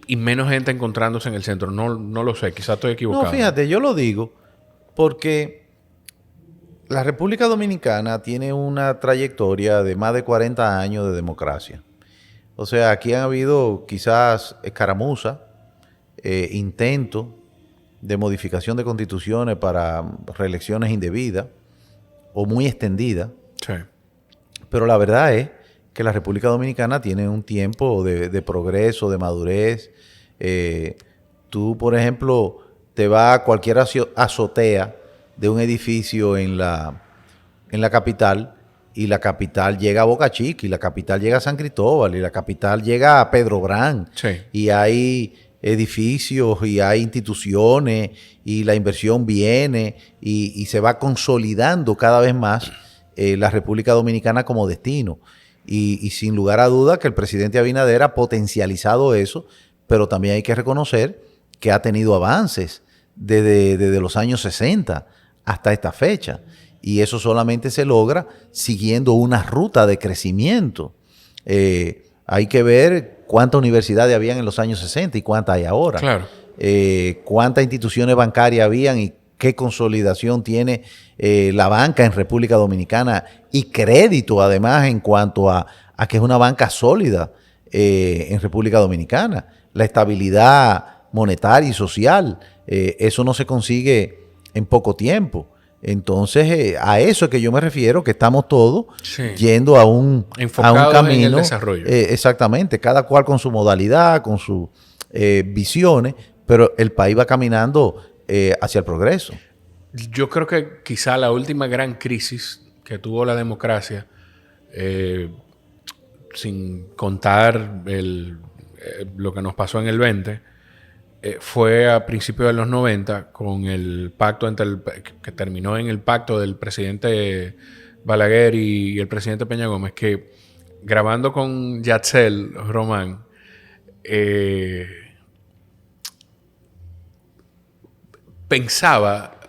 y menos gente encontrándose en el centro. No lo sé, quizás estoy equivocado. No, fíjate, yo lo digo porque la República Dominicana tiene una trayectoria de más de 40 años de democracia. O sea, aquí han habido quizás escaramuzas, intentos de modificación de constituciones para reelecciones indebidas o muy extendidas. Sí. Pero la verdad es que la República Dominicana tiene un tiempo de progreso, de madurez. Tú, por ejemplo, te vas a cualquier azotea de un edificio en la capital y la capital llega a Boca Chica y la capital llega a San Cristóbal y la capital llega a Pedro Brán. Sí. Y hay edificios y hay instituciones y la inversión viene y se va consolidando cada vez más la República Dominicana como destino. Y sin lugar a duda que el presidente Abinader ha potencializado eso, pero también hay que reconocer que ha tenido avances desde los años 60 hasta esta fecha. Y eso solamente se logra siguiendo una ruta de crecimiento. Hay que ver cuántas universidades habían en los años 60 y cuántas hay ahora. Claro. Cuántas instituciones bancarias habían y qué consolidación tiene la banca en República Dominicana y crédito además en cuanto a que es una banca sólida en República Dominicana. La estabilidad monetaria y social, eso no se consigue en poco tiempo. Entonces, a eso es que yo me refiero, que estamos todos yendo a un camino. En el desarrollo. Exactamente, cada cual con su modalidad, con sus visiones, pero el país va caminando hacia el progreso. Yo creo que quizá la última gran crisis que tuvo la democracia, sin contar lo que nos pasó en el 20, fue a principios de los 90 con el pacto que terminó en el pacto del presidente Balaguer y el presidente Peña Gómez, que grabando con Yatzel Román, pensaba,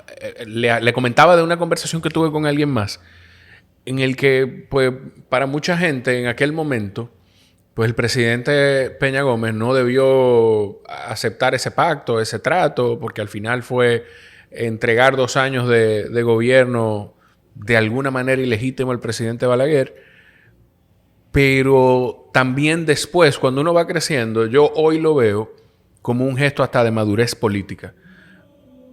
le comentaba de una conversación que tuve con alguien más, en el que, pues, para mucha gente en aquel momento, pues el presidente Peña Gómez no debió aceptar ese pacto, ese trato, porque al final fue entregar 2 años de gobierno de alguna manera ilegítimo al presidente Balaguer. Pero también después, cuando uno va creciendo, yo hoy lo veo como un gesto hasta de madurez política.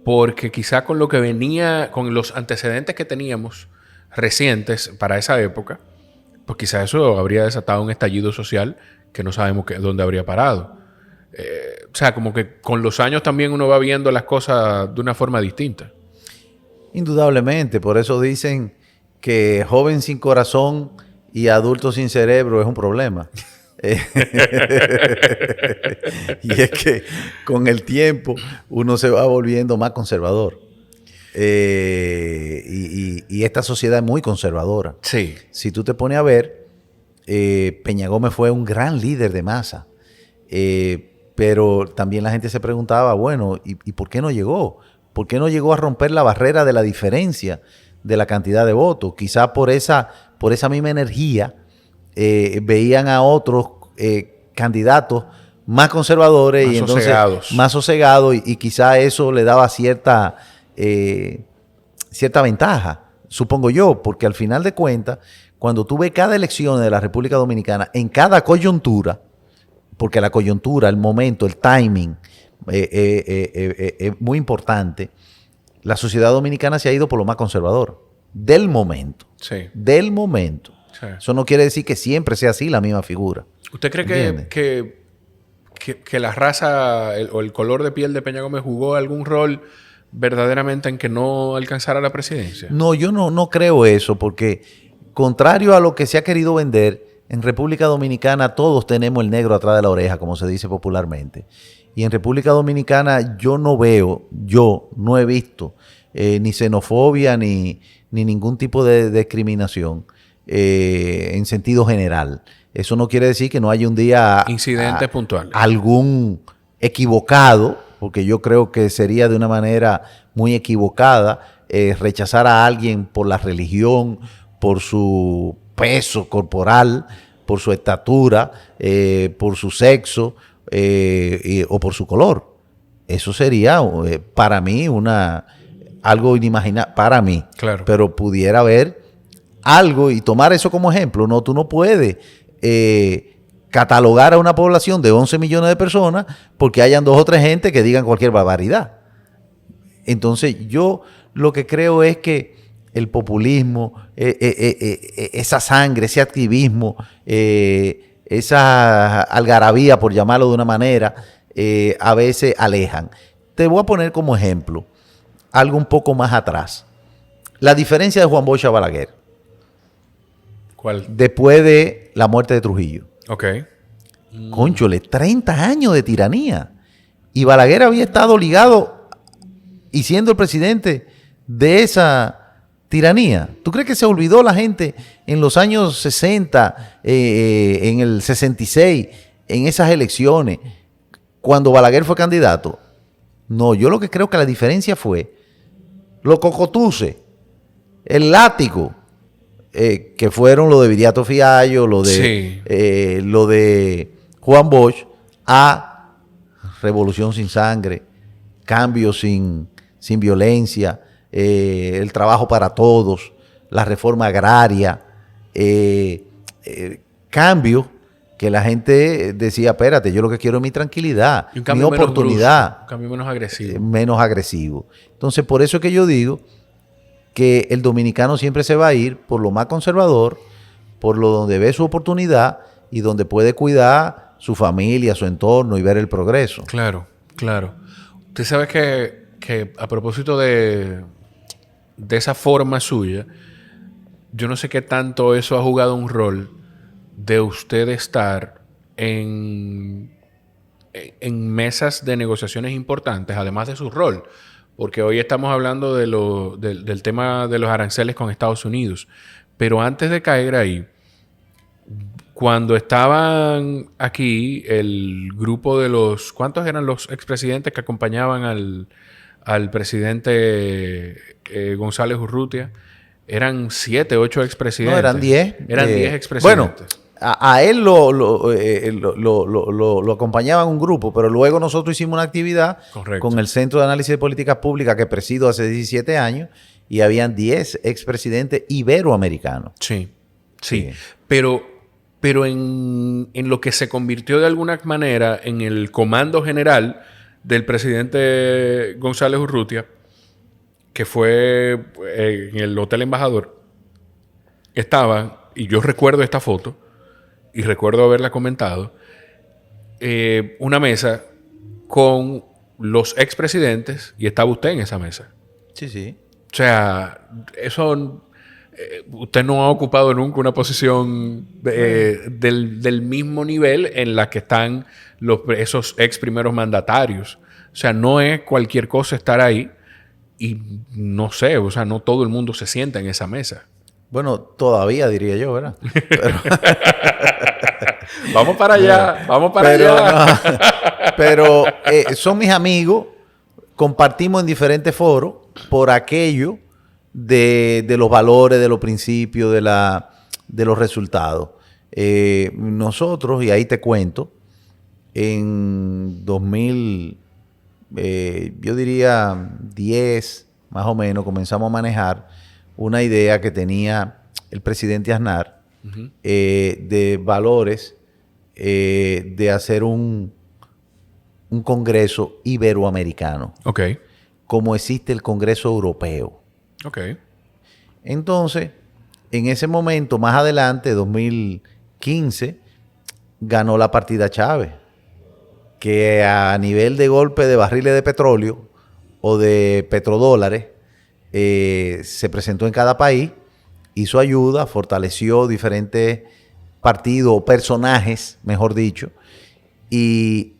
Porque quizá con lo que venía, con los antecedentes que teníamos recientes para esa época, pues quizá eso habría desatado un estallido social que no sabemos dónde habría parado. O sea, como que con los años también uno va viendo las cosas de una forma distinta. Indudablemente, por eso dicen que joven sin corazón y adulto sin cerebro es un problema. Y es que con el tiempo uno se va volviendo más conservador. Y esta sociedad es muy conservadora. Sí. Si tú te pones a ver, Peña Gómez fue un gran líder de masa. Pero también la gente se preguntaba, bueno, ¿y por qué no llegó? ¿Por qué no llegó a romper la barrera de la diferencia de la cantidad de votos? Quizá por esa misma energía veían a otros candidatos más conservadores más y entonces sosegados. Más sosegados y quizá eso le daba cierta ventaja, supongo yo, porque al final de cuentas, cuando tú ves cada elección de la República Dominicana, en cada coyuntura, porque la coyuntura, el momento, el timing es muy importante, la sociedad dominicana se ha ido por lo más conservador, del momento. Sí. Del momento. Sí. Eso no quiere decir que siempre sea así la misma figura. ¿Usted cree que la raza o el color de piel de Peña Gómez jugó algún rol verdaderamente en que no alcanzara la presidencia? No, yo no creo eso, porque contrario a lo que se ha querido vender, en República Dominicana todos tenemos el negro atrás de la oreja, como se dice popularmente. Y en República Dominicana yo no he visto ni xenofobia ni ningún tipo de discriminación en sentido general. Eso no quiere decir que no haya un día incidentes puntuales, algún equivocado, porque yo creo que sería de una manera muy equivocada rechazar a alguien por la religión, por su peso corporal, por su estatura, por su sexo o por su color. Eso sería para mí algo inimaginable, para mí. Claro. Pero pudiera haber algo y tomar eso como ejemplo. No, tú no puedes catalogar a una población de 11 millones de personas porque hayan 2 o 3 gente que digan cualquier barbaridad. Entonces yo lo que creo es que el populismo, esa sangre, ese activismo, esa algarabía, por llamarlo de una manera, a veces alejan. Te voy a poner como ejemplo algo un poco más atrás. La diferencia de Juan Bosch a Balaguer. ¿Cuál? Después de la muerte de Trujillo. Ok. Cónchole, 30 años de tiranía. Y Balaguer había estado ligado y siendo el presidente de esa tiranía. ¿Tú crees que se olvidó la gente en los años 60, en el 66, en esas elecciones, cuando Balaguer fue candidato? No, yo lo que creo que la diferencia fue los cocotuces, el látigo, que fueron lo de Viriato Fiallo, lo de Juan Bosch a revolución sin sangre, cambio sin violencia, el trabajo para todos, la reforma agraria, cambio que la gente decía, espérate, yo lo que quiero es mi tranquilidad, mi oportunidad. Un cambio menos agresivo. Menos agresivo. Entonces, por eso es que yo digo que el dominicano siempre se va a ir por lo más conservador, por lo donde ve su oportunidad y donde puede cuidar su familia, su entorno y ver el progreso. Claro, claro. Usted sabe que a propósito de esa forma suya, yo no sé qué tanto eso ha jugado un rol de usted estar en mesas de negociaciones importantes, además de su rol. Porque hoy estamos hablando del tema de los aranceles con Estados Unidos. Pero antes de caer ahí, cuando estaban aquí el grupo de los... ¿Cuántos eran los expresidentes que acompañaban al presidente González Urrutia? Eran 7, 8 expresidentes. No, eran 10. Eran 10 expresidentes. Bueno, a él lo acompañaba un grupo, pero luego nosotros hicimos una actividad con el Centro de Análisis de Políticas Públicas que presido hace 17 años y habían 10 expresidentes iberoamericanos. Sí, sí. Pero en lo que se convirtió de alguna manera en el comando general del presidente González Urrutia, que fue en el Hotel Embajador, estaba, y yo recuerdo esta foto, y recuerdo haberla comentado, una mesa con los expresidentes y estaba usted en esa mesa. Sí, sí. O sea, eso... usted no ha ocupado nunca una posición del mismo nivel en la que están esos ex primeros mandatarios. O sea, no es cualquier cosa estar ahí y no sé, o sea, no todo el mundo se sienta en esa mesa. Bueno, todavía diría yo, ¿verdad? Vamos para allá, vamos para allá. No, pero son mis amigos, compartimos en diferentes foros por aquello de los valores, de los principios, de los resultados. Nosotros, y ahí te cuento, en 2000, yo diría 10, más o menos, comenzamos a manejar una idea que tenía el presidente Aznar, de valores, de hacer un congreso iberoamericano. Ok. Como existe el Congreso Europeo. Ok. Entonces, en ese momento, más adelante, 2015, ganó la partida Chávez, que a nivel de golpe de barriles de petróleo o de petrodólares, se presentó en cada país, hizo ayuda, fortaleció diferentes partidos o personajes, mejor dicho, y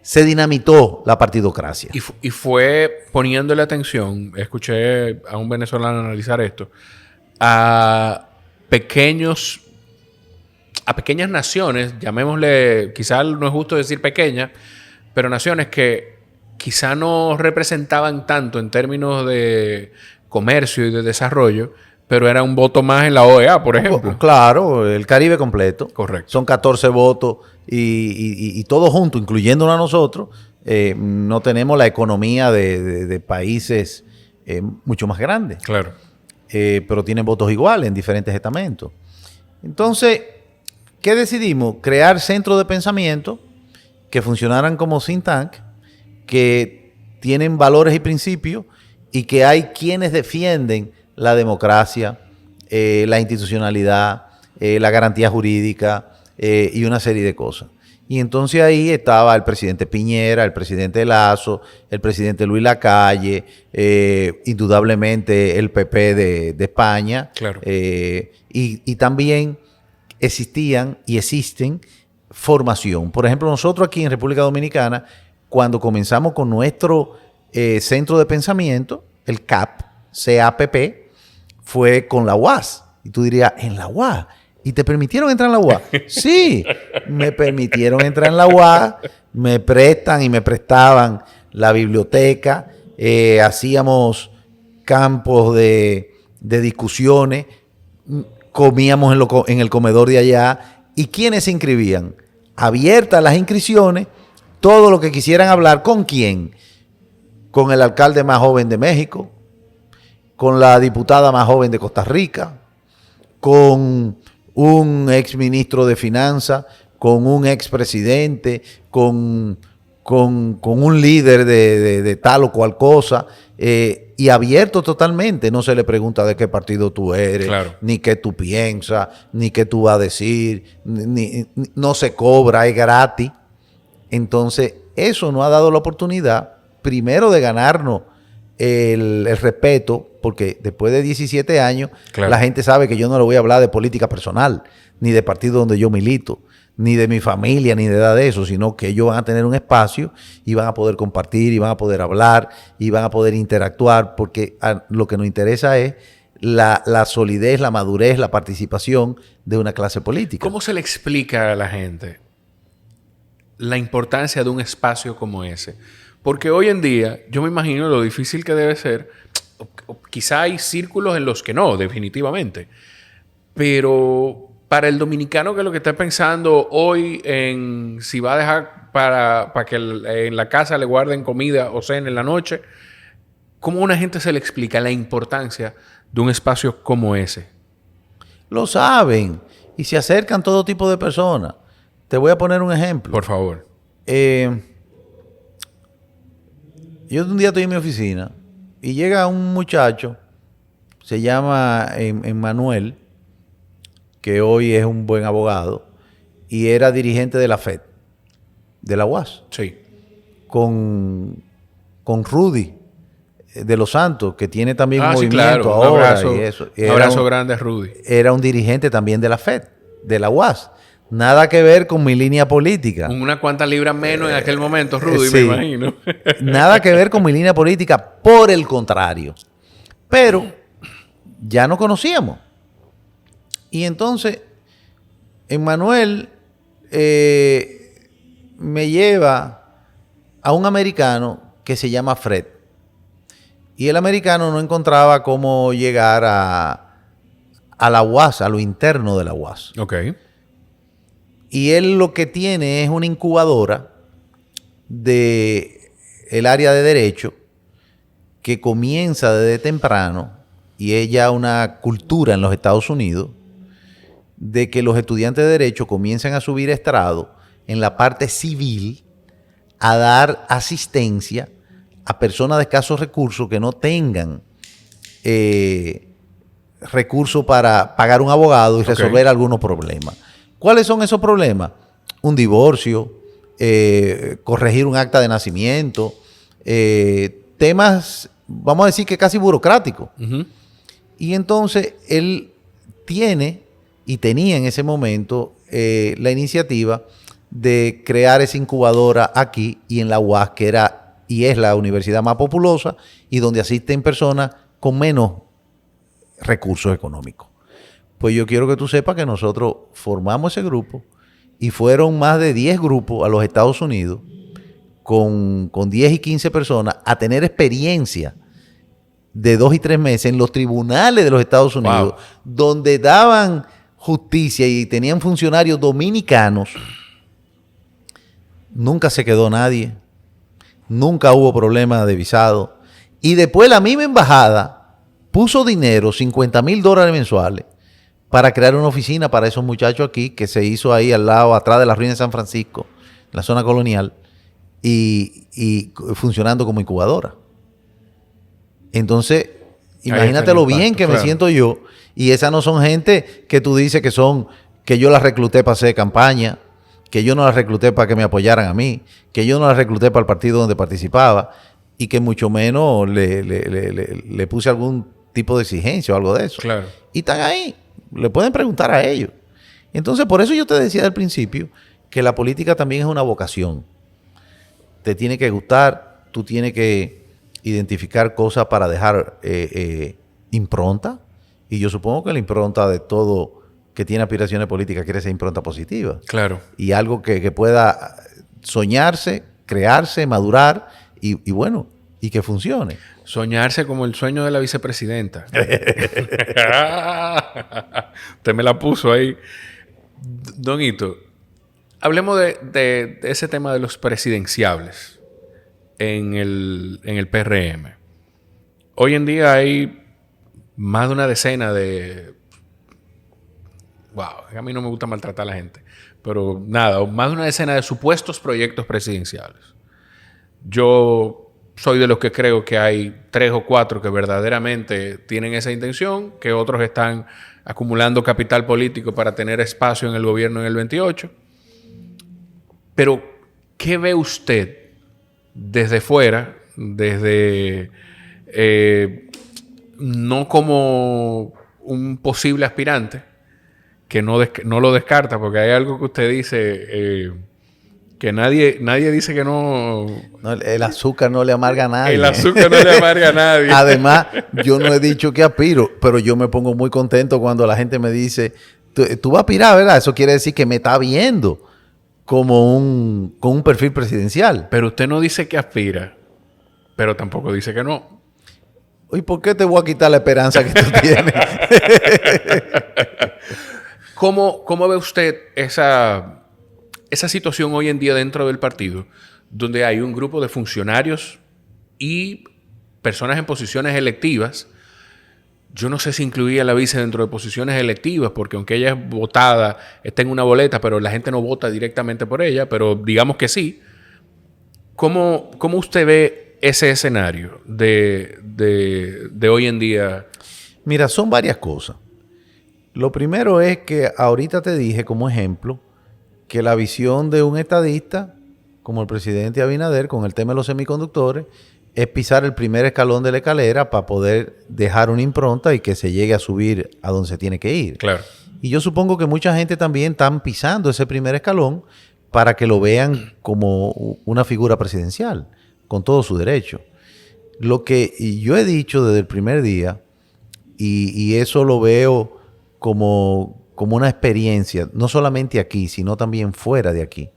se dinamitó la partidocracia. Y fue poniéndole atención, escuché a un venezolano analizar esto, a pequeñas naciones, llamémosle, quizás no es justo decir pequeñas, pero naciones que quizá no representaban tanto en términos de comercio y de desarrollo, pero era un voto más en la OEA, por ejemplo. Claro, el Caribe completo. Correcto. Son 14 votos y todos juntos, incluyéndonos a nosotros, no tenemos la economía de países mucho más grandes. Claro. Pero tienen votos iguales en diferentes estamentos. Entonces, ¿qué decidimos? Crear centros de pensamiento que funcionaran como think tank, que tienen valores y principios y que hay quienes defienden la democracia, la institucionalidad, la garantía jurídica y una serie de cosas. Y entonces ahí estaba el presidente Piñera, el presidente Lasso, el presidente Luis Lacalle, indudablemente el PP de España. Claro. Y también existían y existen formación. Por ejemplo, nosotros aquí en República Dominicana, cuando comenzamos con nuestro centro de pensamiento, el CAPP, fue con la UAS. Y tú dirías, ¿en la UAS? ¿Y te permitieron entrar en la UAS? Sí, me permitieron entrar en la UAS, me prestan y me prestaban la biblioteca, hacíamos campos de discusiones comíamos en el comedor de allá. ¿Y quiénes se inscribían? Abiertas las inscripciones, todo lo que quisieran hablar. ¿Con quién? Con el alcalde más joven de México, con la diputada más joven de Costa Rica, con un exministro de Finanzas, con un expresidente, con un líder de tal o cual cosa, y abierto totalmente. No se le pregunta de qué partido tú eres, claro, ni qué tú piensas, ni qué tú vas a decir, no se cobra, es gratis. Entonces, eso nos ha dado la oportunidad, primero, de ganarnos el respeto, porque después de 17 años, claro, la gente sabe que yo no le voy a hablar de política personal, ni de partido donde yo milito, ni de mi familia, ni de nada de eso, sino que ellos van a tener un espacio y van a poder compartir, y van a poder hablar, y van a poder interactuar, porque lo que nos interesa es la solidez, la madurez, la participación de una clase política. ¿Cómo se le explica a la gente la importancia de un espacio como ese? Porque hoy en día, yo me imagino lo difícil que debe ser. Quizá hay círculos en los que no, definitivamente. Pero para el dominicano que lo que está pensando hoy en si va a dejar para que en la casa le guarden comida o cena en la noche, ¿cómo a una gente se le explica la importancia de un espacio como ese? Lo saben y se acercan todo tipo de personas. Te voy a poner un ejemplo. Por favor. Yo un día estoy en mi oficina y llega un muchacho, se llama Emmanuel, que hoy es un buen abogado, y era dirigente de la FED, de la UAS, Sí. con Rudy de los Santos, que tiene también un movimiento claro. ahora. Y eso. Un abrazo grande a Rudy. Era un dirigente también de la FED, de la UAS. Nada que ver con mi línea política. Unas cuantas libras menos en aquel momento, Rudy, sí. me imagino. Nada que ver con mi línea política, por el contrario. Pero ya nos conocíamos. Y entonces, Emmanuel me lleva a un americano que se llama Fred. Y el americano no encontraba cómo llegar a la UAS, a lo interno de la UAS. Ok. Y él lo que tiene es una incubadora del área de Derecho que comienza desde temprano, y es ya una cultura en los Estados Unidos, de que los estudiantes de Derecho comiencen a subir estrado en la parte civil a dar asistencia a personas de escasos recursos que no tengan recursos para pagar un abogado y resolver algunos problemas. ¿Cuáles son esos problemas? Un divorcio, corregir un acta de nacimiento, temas, vamos a decir que casi burocráticos. Uh-huh. Y entonces él tiene y tenía en ese momento la iniciativa de crear esa incubadora aquí y en la UAS, que era y es la universidad más populosa y donde asisten personas con menos recursos económicos. Pues yo quiero que tú sepas que nosotros formamos ese grupo y fueron más de 10 grupos a los Estados Unidos con 10 y 15 personas a tener experiencia de 2 y 3 meses en los tribunales de los Estados Unidos, wow, donde daban justicia y tenían funcionarios dominicanos. Nunca se quedó nadie, nunca hubo problema de visado. Y después la misma embajada puso dinero, $50,000 mensuales, para crear una oficina para esos muchachos aquí, que se hizo ahí al lado, atrás de la ruina de San Francisco, en la zona colonial, y funcionando como incubadora. Entonces, imagínate lo bien que me siento yo. Y esas no son gente que tú dices que yo las recluté para hacer campaña, que yo no las recluté para que me apoyaran a mí, que yo no las recluté para el partido donde participaba, y que mucho menos le puse algún tipo de exigencia o algo de eso. Claro. Y están ahí. Le pueden preguntar a ellos. Entonces, por eso yo te decía al principio que la política también es una vocación. Te tiene que gustar, tú tienes que identificar cosas para dejar impronta. Y yo supongo que la impronta de todo que tiene aspiraciones políticas quiere ser impronta positiva. Claro. Y algo que pueda soñarse, crearse, madurar y bueno, y que funcione. Soñarse como el sueño de la vicepresidenta. Usted me la puso ahí. Don Hito, hablemos de ese tema de los presidenciables en el PRM. Hoy en día hay más de una decena de... Wow, a mí no me gusta maltratar a la gente. Pero nada, más de una decena de supuestos proyectos presidenciales. Yo soy de los que creo que hay 3 o 4 que verdaderamente tienen esa intención, que otros están acumulando capital político para tener espacio en el gobierno en el 28. Pero, ¿qué ve usted desde fuera, desde no como un posible aspirante, que no lo descarta, porque hay algo que usted dice... que nadie dice que no... No, el azúcar no le amarga a nadie. El azúcar no le amarga a nadie. Además, yo no he dicho que aspiro, pero yo me pongo muy contento cuando la gente me dice, tú vas a aspirar, ¿verdad? Eso quiere decir que me está viendo con un perfil presidencial. Pero usted no dice que aspira, pero tampoco dice que no. ¿Y por qué te voy a quitar la esperanza que tú tienes? ¿Cómo ve usted esa situación hoy en día dentro del partido, donde hay un grupo de funcionarios y personas en posiciones electivas? Yo no sé si incluía a la vice dentro de posiciones electivas, porque aunque ella es votada, está en una boleta, pero la gente no vota directamente por ella, pero digamos que sí. ¿Cómo usted ve ese escenario de hoy en día? Mira, son varias cosas. Lo primero es que ahorita te dije como ejemplo que la visión de un estadista, como el presidente Abinader, con el tema de los semiconductores, es pisar el primer escalón de la escalera para poder dejar una impronta y que se llegue a subir a donde se tiene que ir. Claro. Y yo supongo que mucha gente también está pisando ese primer escalón para que lo vean como una figura presidencial, con todo su derecho. Lo que yo he dicho desde el primer día, y eso lo veo como una experiencia, no solamente aquí, sino también fuera de aquí.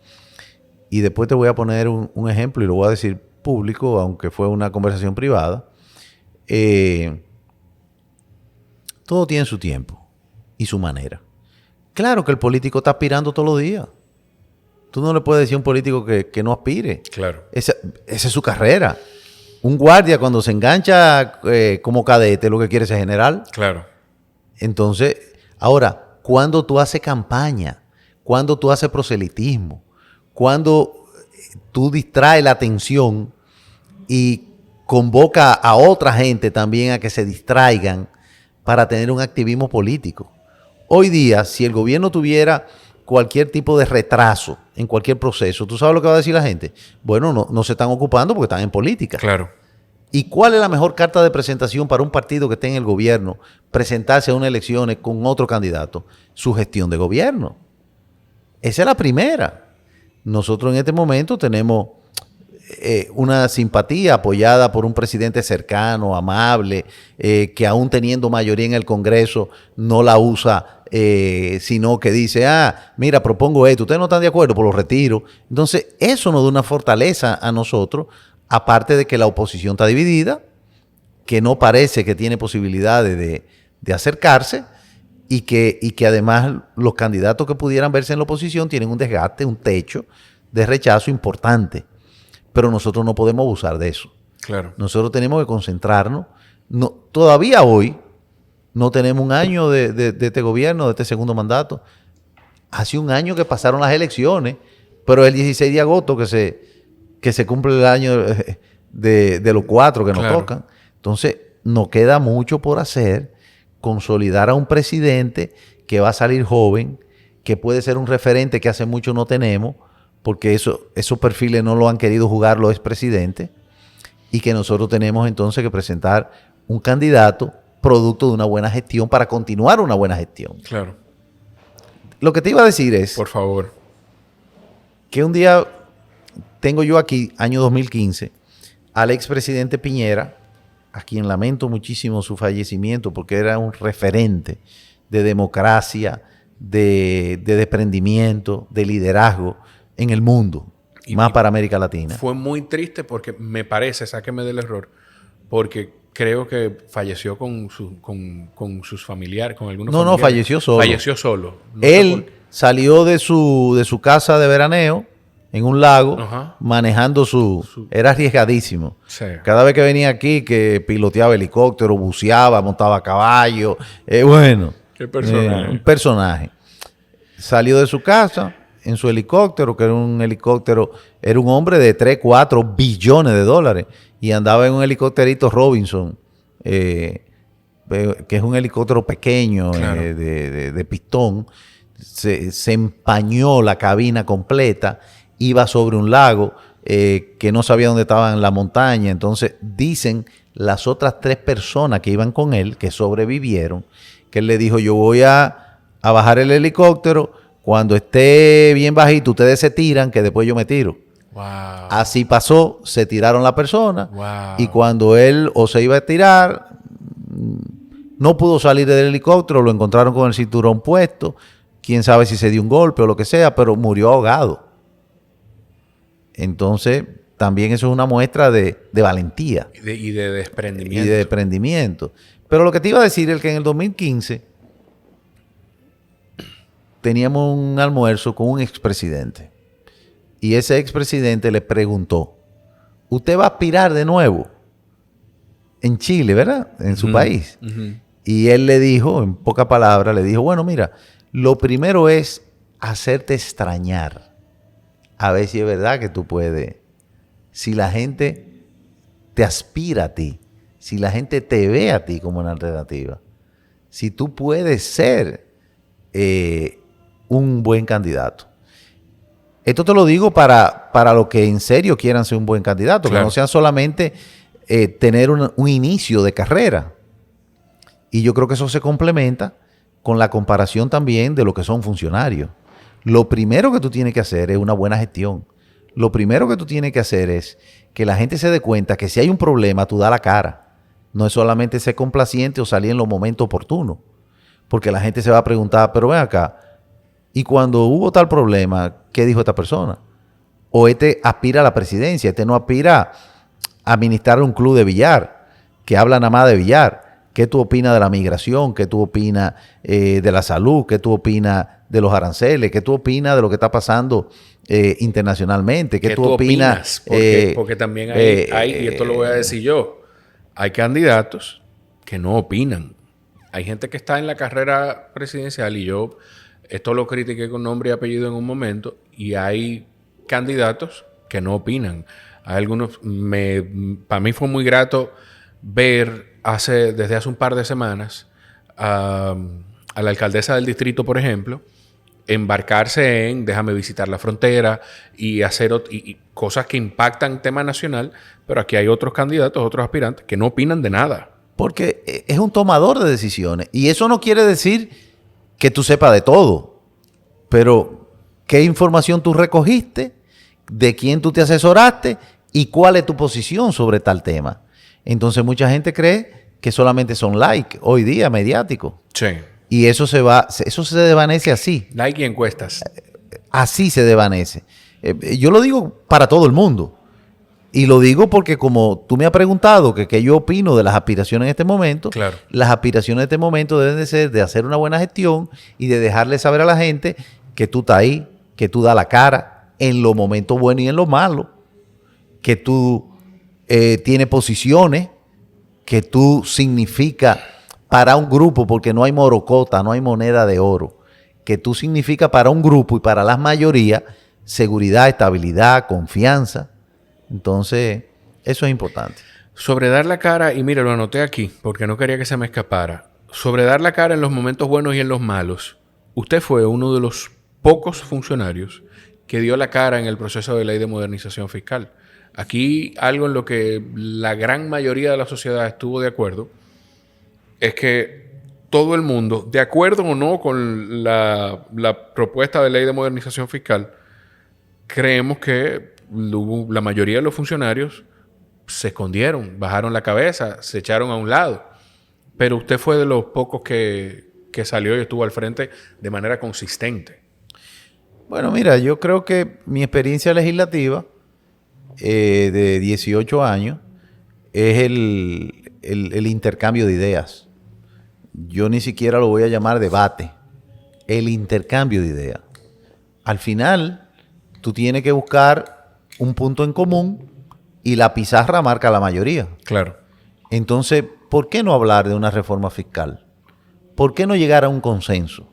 Y después te voy a poner un ejemplo y lo voy a decir público, aunque fue una conversación privada. Todo tiene su tiempo y su manera. Claro que el político está aspirando todos los días. Tú no le puedes decir a un político que no aspire. Claro. Esa es su carrera. Un guardia cuando se engancha como cadete lo que quiere es ser general. Claro. Entonces, ahora, cuando tú haces campaña, cuando tú haces proselitismo, cuando tú distraes la atención y convoca a otra gente también a que se distraigan para tener un activismo político. Hoy día, si el gobierno tuviera cualquier tipo de retraso en cualquier proceso, ¿tú sabes lo que va a decir la gente? Bueno, no se están ocupando porque están en política. Claro. ¿Y cuál es la mejor carta de presentación para un partido que esté en el gobierno presentarse a unas elecciones con otro candidato? Su gestión de gobierno. Esa es la primera. Nosotros en este momento tenemos una simpatía apoyada por un presidente cercano, amable, que aún teniendo mayoría en el Congreso no la usa, sino que dice, mira, propongo esto, ustedes no están de acuerdo, pues lo retiro. Entonces, eso nos da una fortaleza a nosotros, aparte de que la oposición está dividida, que no parece que tiene posibilidades de acercarse y que además los candidatos que pudieran verse en la oposición tienen un desgaste, un techo de rechazo importante. Pero nosotros no podemos abusar de eso. Claro. Nosotros tenemos que concentrarnos. Todavía hoy no tenemos un año de este gobierno, de este segundo mandato. Hace un año que pasaron las elecciones, pero el 16 de agosto que se cumple el año de los 4 que nos tocan. Entonces, nos queda mucho por hacer, consolidar a un presidente que va a salir joven, que puede ser un referente que hace mucho no tenemos, porque esos perfiles no lo han querido jugar los expresidentes, y que nosotros tenemos entonces que presentar un candidato producto de una buena gestión para continuar una buena gestión. Claro. Lo que te iba a decir es... Por favor. Que un día tengo yo aquí, año 2015, al expresidente Piñera, a quien lamento muchísimo su fallecimiento porque era un referente de democracia, de desprendimiento, de liderazgo en el mundo, más para América Latina. Fue muy triste porque me parece, sáqueme del error, porque creo que falleció con sus familiares, con algunos No, familiares. falleció solo. Falleció solo. No sé Él salió de su casa de veraneo en un lago, Ajá. manejando Era arriesgadísimo. Sí. Cada vez que venía aquí, que piloteaba helicóptero, buceaba, montaba a caballo. Bueno. Qué personaje. Un personaje. Salió de su casa en su helicóptero, que era un helicóptero, era un hombre de 3, 4 billones de dólares. Y andaba en un helicópterito Robinson, que es un helicóptero pequeño, Claro. de pistón. Se empañó la cabina completa, iba sobre un lago que no sabía dónde estaba en la montaña. Entonces dicen las otras 3 personas que iban con él, que sobrevivieron, que él le dijo, yo voy a bajar el helicóptero, cuando esté bien bajito ustedes se tiran, que después yo me tiro. Wow. Así pasó, se tiraron la persona, Wow. y cuando él o se iba a tirar, no pudo salir del helicóptero, lo encontraron con el cinturón puesto, quién sabe si se dio un golpe o lo que sea, pero murió ahogado. Entonces, también eso es una muestra de valentía. Y de desprendimiento. Y de desprendimiento. Pero lo que te iba a decir es que en el 2015 teníamos un almuerzo con un expresidente. Y ese expresidente le preguntó, ¿usted va a aspirar de nuevo en Chile, verdad? En su país. Y él le dijo, en pocas palabras, le dijo, bueno, mira, lo primero es hacerte extrañar. A ver si es verdad que tú puedes. Si la gente te aspira a ti, si la gente te ve a ti como una alternativa, si tú puedes ser un buen candidato. Esto te lo digo para los que en serio quieran ser un buen candidato, claro, que no sean solamente tener un inicio de carrera. Y yo creo que eso se complementa con la comparación también de lo que son funcionarios. Lo primero que tú tienes que hacer es una buena gestión. Lo primero que tú tienes que hacer es que la gente se dé cuenta que si hay un problema, tú da la cara. No es solamente ser complaciente o salir en los momentos oportunos. Porque la gente se va a preguntar, pero ven acá, y cuando hubo tal problema, ¿qué dijo esta persona? O este aspira a la presidencia, este no aspira a administrar un club de billar, que habla nada más de billar. ¿Qué tú opinas de la migración? ¿Qué tú opinas de la salud? ¿Qué tú opinas de los aranceles? ¿Qué tú opinas de lo que está pasando internacionalmente? ¿Qué tú opinas? Porque también hay, y esto lo voy a decir yo, hay candidatos que no opinan. Hay gente que está en la carrera presidencial y yo esto lo critiqué con nombre y apellido en un momento, y hay candidatos que no opinan. Hay algunos, para mí fue muy grato ver desde hace un par de semanas a la alcaldesa del distrito, por ejemplo, embarcarse en déjame visitar la frontera y hacer y cosas que impactan tema nacional, pero aquí hay otros candidatos, otros aspirantes que no opinan de nada. Porque es un tomador de decisiones. Y eso no quiere decir que tú sepas de todo. Pero, ¿qué información tú recogiste? ¿De quién tú te asesoraste? ¿Y cuál es tu posición sobre tal tema? Entonces, mucha gente cree que solamente son likes hoy día, mediáticos. Sí. Y eso se desvanece así. Like y encuestas. Así se desvanece. Yo lo digo para todo el mundo. Y lo digo porque como tú me has preguntado que qué yo opino de las aspiraciones en este momento, claro, las aspiraciones en este momento deben de ser de hacer una buena gestión y de dejarle saber a la gente que tú estás ahí, que tú das la cara en los momentos buenos y en los malos, que tú tienes posiciones, que tú significas para un grupo, porque no hay morocota, no hay moneda de oro, que tú significas para un grupo y para las mayorías seguridad, estabilidad, confianza. Entonces, eso es importante. Sobre dar la cara, y mira, lo anoté aquí porque no quería que se me escapara. Sobre dar la cara en los momentos buenos y en los malos, usted fue uno de los pocos funcionarios que dio la cara en el proceso de ley de modernización fiscal. Aquí algo en lo que la gran mayoría de la sociedad estuvo de acuerdo es que todo el mundo, de acuerdo o no con la propuesta de ley de modernización fiscal, creemos que la mayoría de los funcionarios se escondieron, bajaron la cabeza, se echaron a un lado. Pero usted fue de los pocos que salió y estuvo al frente de manera consistente. Bueno, mira, yo creo que mi experiencia legislativa de 18 años es el intercambio de ideas. Yo ni siquiera lo voy a llamar debate. El intercambio de ideas. Al final, tú tienes que buscar un punto en común y la pizarra marca la mayoría. Claro. Entonces, ¿por qué no hablar de una reforma fiscal? ¿Por qué no llegar a un consenso?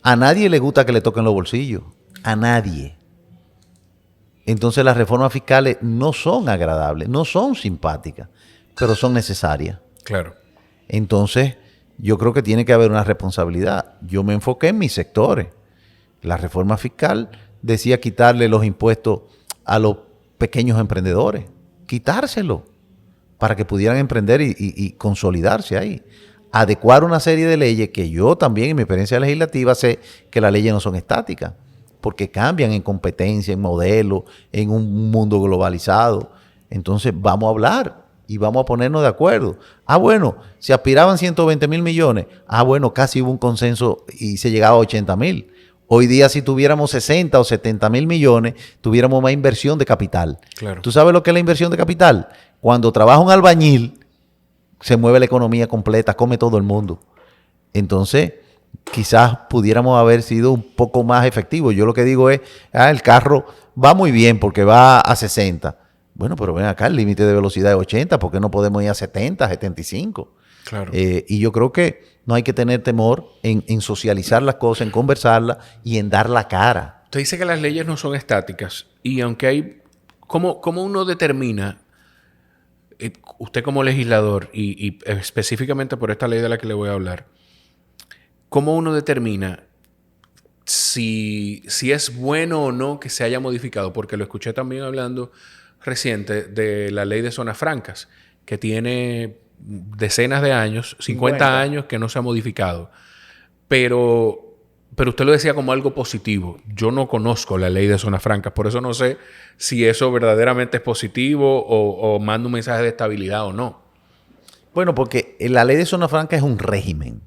A nadie le gusta que le toquen los bolsillos. A nadie. Entonces las reformas fiscales no son agradables, no son simpáticas, pero son necesarias. Claro. Entonces, yo creo que tiene que haber una responsabilidad. Yo me enfoqué en mis sectores. La reforma fiscal decía quitarle los impuestos a los pequeños emprendedores. Quitárselo para que pudieran emprender y consolidarse ahí. Adecuar una serie de leyes que yo también en mi experiencia legislativa sé que las leyes no son estáticas, porque cambian en competencia, en modelo, en un mundo globalizado. Entonces vamos a hablar y vamos a ponernos de acuerdo. Bueno, se aspiraban 120 mil millones. Bueno, casi hubo un consenso y se llegaba a 80 mil. Hoy día si tuviéramos 60 o 70 mil millones, tuviéramos más inversión de capital. Claro. ¿Tú sabes lo que es la inversión de capital? Cuando trabaja un albañil, se mueve la economía completa, come todo el mundo. Entonces, quizás pudiéramos haber sido un poco más efectivos. Yo lo que digo es, el carro va muy bien porque va a 60. Bueno, pero ven acá, el límite de velocidad es 80, ¿por qué no podemos ir a 70, 75? Claro. Y yo creo que no hay que tener temor en socializar las cosas, en conversarlas y en dar la cara. Usted dice que las leyes no son estáticas y aunque hay... ¿Cómo uno determina, usted como legislador y específicamente por esta ley de la que le voy a hablar, cómo uno determina si es bueno o no que se haya modificado? Porque lo escuché también hablando reciente de la ley de zonas francas, que tiene decenas de años, 50 años que no se ha modificado. Pero usted lo decía como algo positivo. Yo no conozco la ley de zonas francas, por eso no sé si eso verdaderamente es positivo o manda un mensaje de estabilidad o no. Bueno, porque la ley de zona franca es un régimen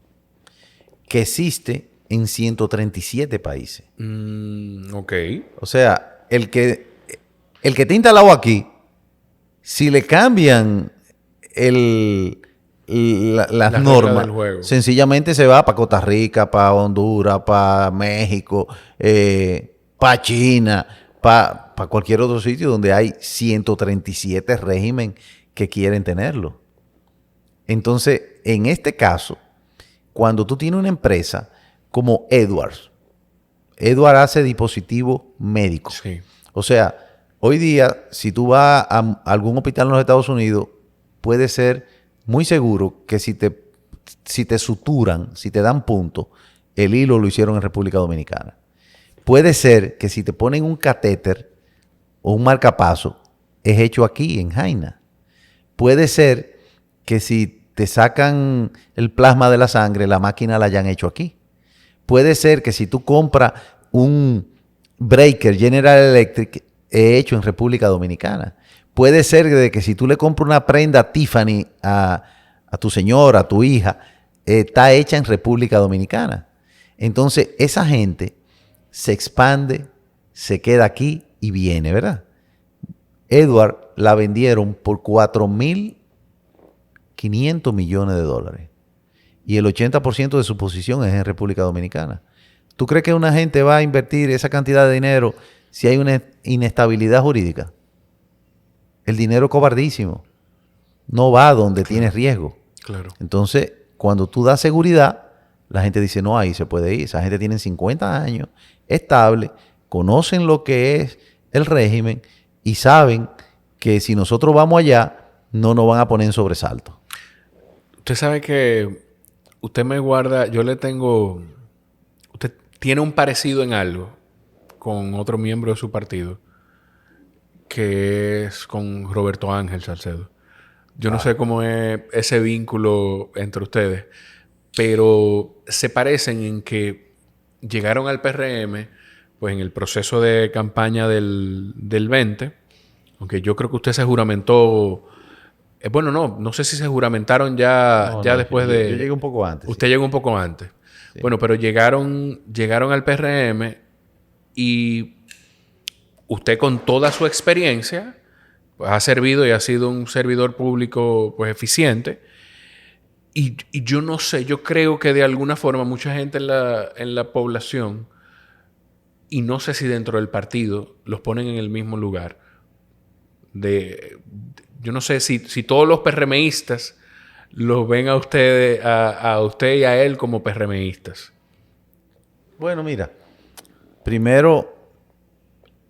que existe en 137 países. Ok. O sea, el que está instalado aquí, si le cambian las normas, sencillamente se va para Costa Rica, para Honduras, para México, para China, para cualquier otro sitio donde hay 137 régimen que quieren tenerlo. Entonces, en este caso, cuando tú tienes una empresa como Edward hace dispositivos médicos. Sí. O sea, hoy día, si tú vas a algún hospital en los Estados Unidos, puede ser muy seguro que si te suturan, si te dan punto, el hilo lo hicieron en República Dominicana. Puede ser que si te ponen un catéter o un marcapaso, es hecho aquí, en Jaina. Puede ser que si te sacan el plasma de la sangre, la máquina la hayan hecho aquí. Puede ser que si tú compras un breaker General Electric, es hecho en República Dominicana. Puede ser de que si tú le compras una prenda Tiffany a tu señora, a tu hija, está hecha en República Dominicana. Entonces, esa gente se expande, se queda aquí y viene, ¿verdad? Edward la vendieron por 4.500 millones de dólares. Y el 80% de su posición es en República Dominicana. ¿Tú crees que una gente va a invertir esa cantidad de dinero si hay una inestabilidad jurídica? El dinero es cobardísimo. No va donde tiene riesgo. Claro. Entonces, cuando tú das seguridad, la gente dice, no, ahí se puede ir. Esa gente tiene 50 años, estable, conocen lo que es el régimen y saben que si nosotros vamos allá, no nos van a poner en sobresalto. Usted sabe que usted me guarda, usted tiene un parecido en algo con otro miembro de su partido, que es con Roberto Ángel Salcedo. Yo no sé cómo es ese vínculo entre ustedes, pero se parecen en que llegaron al PRM pues en el proceso de campaña del 20, aunque yo creo que usted se juramentó. Bueno, no sé si se juramentaron ya después de... Yo llegué un poco antes. Usted llegó un poco antes. Sí. Bueno, pero llegaron al PRM y usted con toda su experiencia pues, ha servido y ha sido un servidor público pues eficiente. Y yo no sé, yo creo que de alguna forma mucha gente en la población, y no sé si dentro del partido, los ponen en el mismo lugar. Yo no sé si todos los PRMistas los ven a ustedes, a usted y a él como PRMistas. Bueno, mira, primero,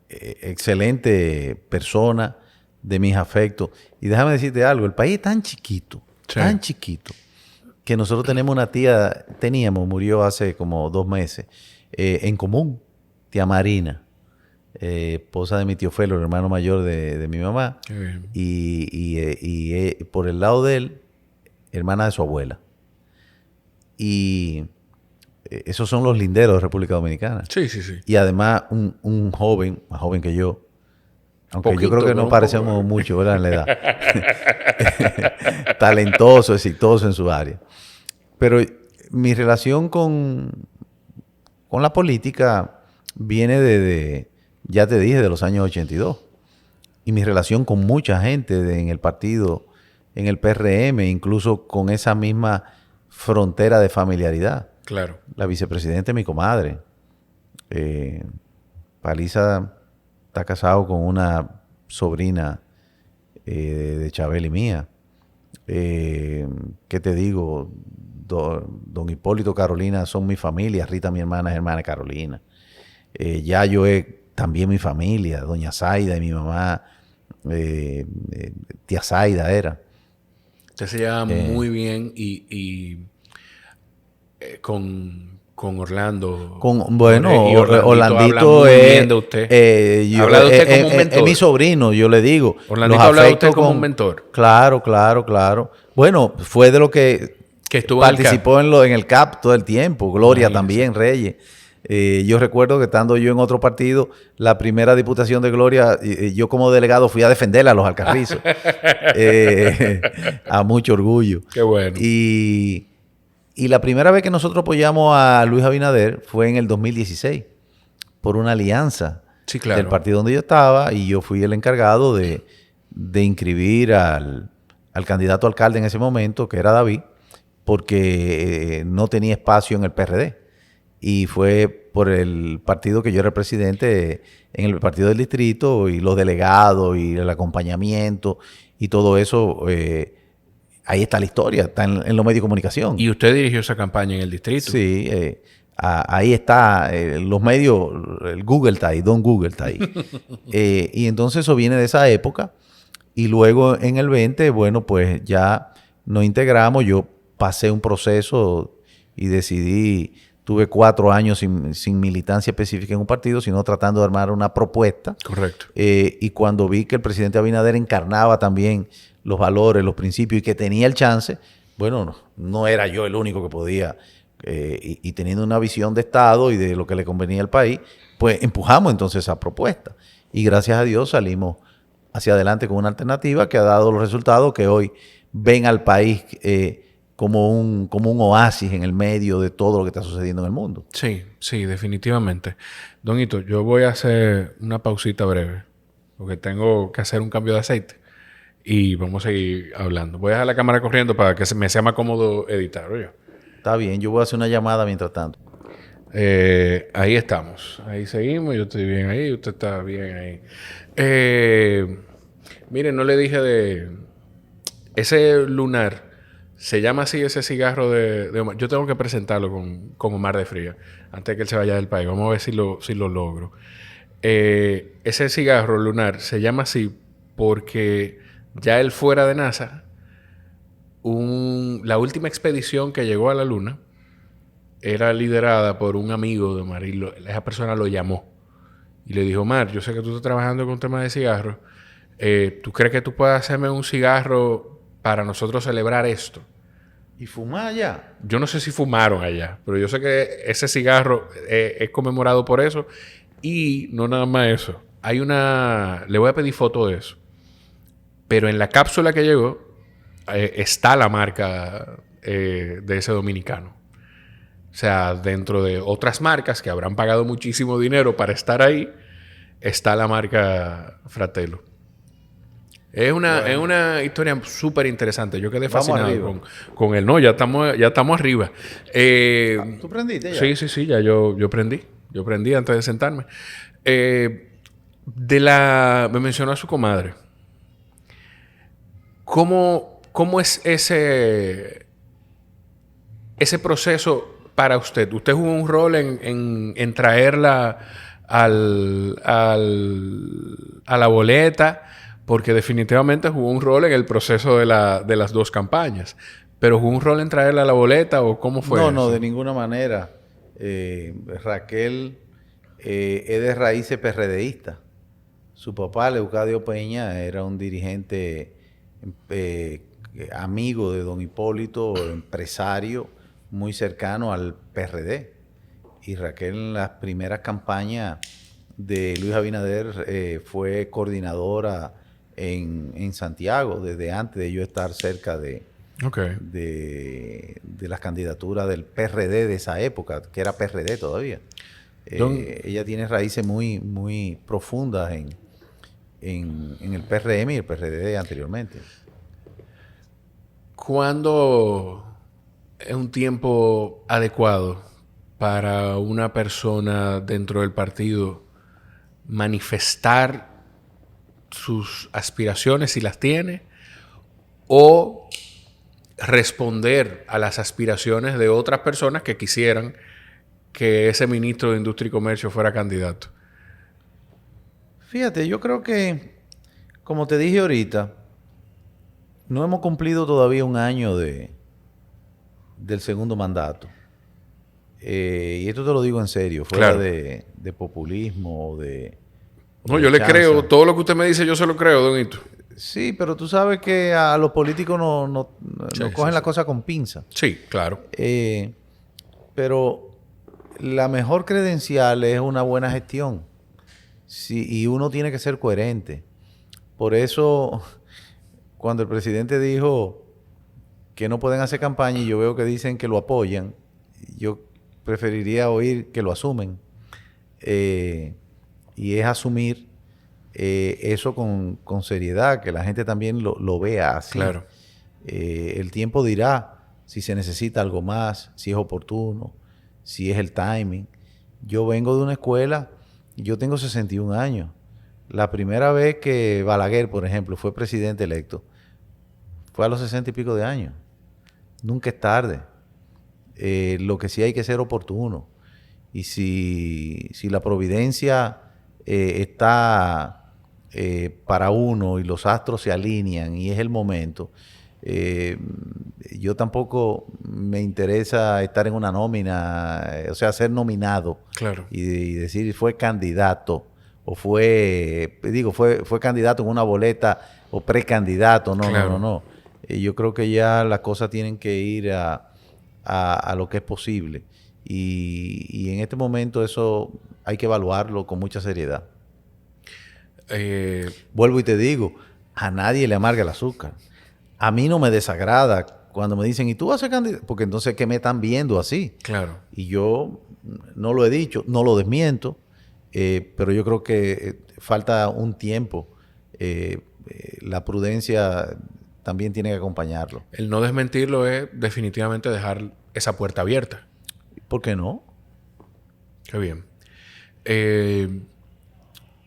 excelente persona, de mis afectos. Y déjame decirte algo, el país es tan chiquito, que nosotros tenemos una tía, murió hace como 2 meses, en común, tía Marina, esposa de mi tío Felo, el hermano mayor de mi mamá. Qué bien. Y por el lado de él, hermana de su abuela. Y esos son los linderos de República Dominicana. Sí. Y además un joven, más joven que yo, aunque Poquito, yo creo que no pero parecemos mucho, ¿verdad? En la edad. Talentoso, exitoso en su área. Pero mi relación con la política viene ya te dije, de los años 82. Y mi relación con mucha gente en el partido, en el PRM, incluso con esa misma frontera de familiaridad. Claro. La vicepresidenta es mi comadre. Paliza está casado con una sobrina de Chabel y mía. ¿Qué te digo? Don Hipólito, Carolina son mi familia. Rita, mi hermana, es hermana de Carolina. Yayo es también mi familia. Doña Zaida y mi mamá, tía Zaida era. Usted se lleva muy bien y con Orlando. Bueno, y Orlandito habla muy es... bien de usted. Habla de usted como un mentor. Es mi sobrino, yo le digo. Orlandito habla de usted como un mentor. Claro. Bueno, fue de lo que estuvo participó en el CAP todo el tiempo. Gloria también, Reyes. Yo recuerdo que estando yo en otro partido, la primera diputación de Gloria, yo como delegado fui a defenderla a los Alcarrizos. A mucho orgullo. Qué bueno. Y la primera vez que nosotros apoyamos a Luis Abinader fue en el 2016, por una alianza del partido donde yo estaba, y yo fui el encargado de inscribir al candidato a alcalde en ese momento, que era David, porque no tenía espacio en el PRD. Y fue por el partido que yo era el presidente en el partido del distrito, y los delegados y el acompañamiento y todo eso. Ahí está la historia, está en los medios de comunicación. ¿Y usted dirigió esa campaña en el distrito? Sí, ahí está, los medios, el Google está ahí, Don Google está ahí. Y entonces eso viene de esa época. Y luego en el 20, bueno, pues ya nos integramos. Yo pasé un proceso y decidí, tuve 4 años sin militancia específica en un partido, sino tratando de armar una propuesta. Correcto. Y cuando vi que el presidente Abinader encarnaba también los valores, los principios, y que tenía el chance, bueno, no era yo el único que podía, y teniendo una visión de Estado y de lo que le convenía al país, pues empujamos entonces esa propuesta. Y gracias a Dios salimos hacia adelante con una alternativa que ha dado los resultados que hoy ven al país como un oasis en el medio de todo lo que está sucediendo en el mundo. Sí, definitivamente. Don Hito, yo voy a hacer una pausita breve, porque tengo que hacer un cambio de aceite. Y vamos a seguir hablando. Voy a dejar la cámara corriendo para que me sea más cómodo editar, oye. Está bien, yo voy a hacer una llamada mientras tanto. Ahí estamos. Ahí seguimos. Yo estoy bien ahí. Usted está bien ahí. Miren, no le dije de... Ese lunar, se llama así ese cigarro de Omar. Yo tengo que presentarlo con Omar de Fría antes de que él se vaya del país. Vamos a ver si lo logro. Ese cigarro lunar se llama así porque... Ya él fuera de NASA, la última expedición que llegó a la Luna era liderada por un amigo de Omar, y esa persona lo llamó y le dijo: Omar, yo sé que tú estás trabajando con temas de cigarros. ¿Tú crees que tú puedes hacerme un cigarro para nosotros celebrar esto? ¿Y fumar allá? Yo no sé si fumaron allá, pero yo sé que ese cigarro es conmemorado por eso. Y no nada más eso. Le voy a pedir foto de eso. Pero en la cápsula que llegó está la marca de ese dominicano. O sea, dentro de otras marcas que habrán pagado muchísimo dinero para estar ahí, está la marca Fratello. Es una historia súper interesante. Yo quedé fascinado con él. No, ya estamos arriba. ¿Tú prendiste ya? Sí, ya yo prendí. Yo prendí antes de sentarme. Me mencionó a su comadre. ¿Cómo es ese proceso para usted? ¿Usted jugó un rol en traerla a la boleta? Porque definitivamente jugó un rol en el proceso de las dos campañas. ¿Pero jugó un rol en traerla a la boleta o cómo fue eso? No, de ninguna manera. Raquel es de raíces PRDistas. Su papá, Leucadio Peña, era un dirigente amigo de don Hipólito, empresario muy cercano al PRD. Y Raquel en las primeras campañas de Luis Abinader fue coordinadora en Santiago, desde antes de yo estar cerca de las candidaturas del PRD de esa época, que era PRD todavía. Ella tiene raíces muy, muy profundas en el PRM y el PRD anteriormente. ¿Cuándo es un tiempo adecuado para una persona dentro del partido manifestar sus aspiraciones si las tiene o responder a las aspiraciones de otras personas que quisieran que ese ministro de Industria y Comercio fuera candidato? Fíjate, yo creo que, como te dije ahorita, no hemos cumplido todavía un año del segundo mandato. Y esto te lo digo en serio, fuera de populismo o de... No, yo le creo. Todo lo que usted me dice, yo se lo creo, don Hito. Sí, pero tú sabes que a los políticos no cogen la cosa con pinza. Sí, claro. Pero la mejor credencial es una buena gestión. Sí, y uno tiene que ser coherente. Por eso, cuando el presidente dijo que no pueden hacer campaña y yo veo que dicen que lo apoyan, yo preferiría oír que lo asumen. Y es asumir eso con seriedad, que la gente también lo vea así. Claro. El tiempo dirá si se necesita algo más, si es oportuno, si es el timing. Yo vengo de una escuela, yo tengo 61 años. La primera vez que Balaguer, por ejemplo, fue presidente electo, fue a los 60 y pico de años. Nunca es tarde. Lo que sí hay que ser oportuno. Y si la providencia está para uno y los astros se alinean y es el momento, yo tampoco me interesa estar en una nómina, o sea, ser nominado. Claro. Y decir fue candidato o fue candidato en una boleta o precandidato. No. Yo creo que ya las cosas tienen que ir a lo que es posible. Y en este momento eso hay que evaluarlo con mucha seriedad. Vuelvo y te digo, a nadie le amarga el azúcar. A mí no me desagrada cuando me dicen, ¿y tú vas a ser candidato? Porque entonces, ¿qué me están viendo así? Claro. Y yo no lo he dicho, no lo desmiento, pero yo creo que falta un tiempo. La prudencia también tiene que acompañarlo. El no desmentirlo es definitivamente dejar esa puerta abierta. ¿Por qué no? Qué bien.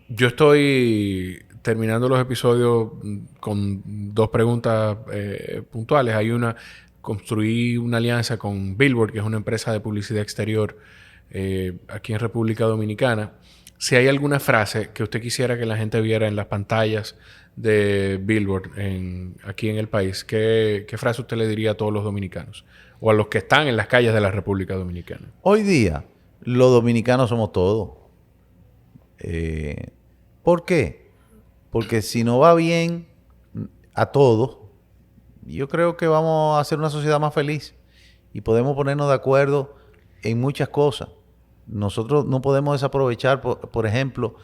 Yo estoy terminando los episodios con dos preguntas puntuales. Hay una, construí una alianza con Billboard, que es una empresa de publicidad exterior aquí en República Dominicana. Si hay alguna frase que usted quisiera que la gente viera en las pantallas de Billboard aquí en el país, ¿qué frase usted le diría a todos los dominicanos? O a los que están en las calles de la República Dominicana. Hoy día, los dominicanos somos todos. ¿Por qué? Porque si no va bien a todos, yo creo que vamos a hacer una sociedad más feliz y podemos ponernos de acuerdo en muchas cosas. Nosotros no podemos desaprovechar, por ejemplo,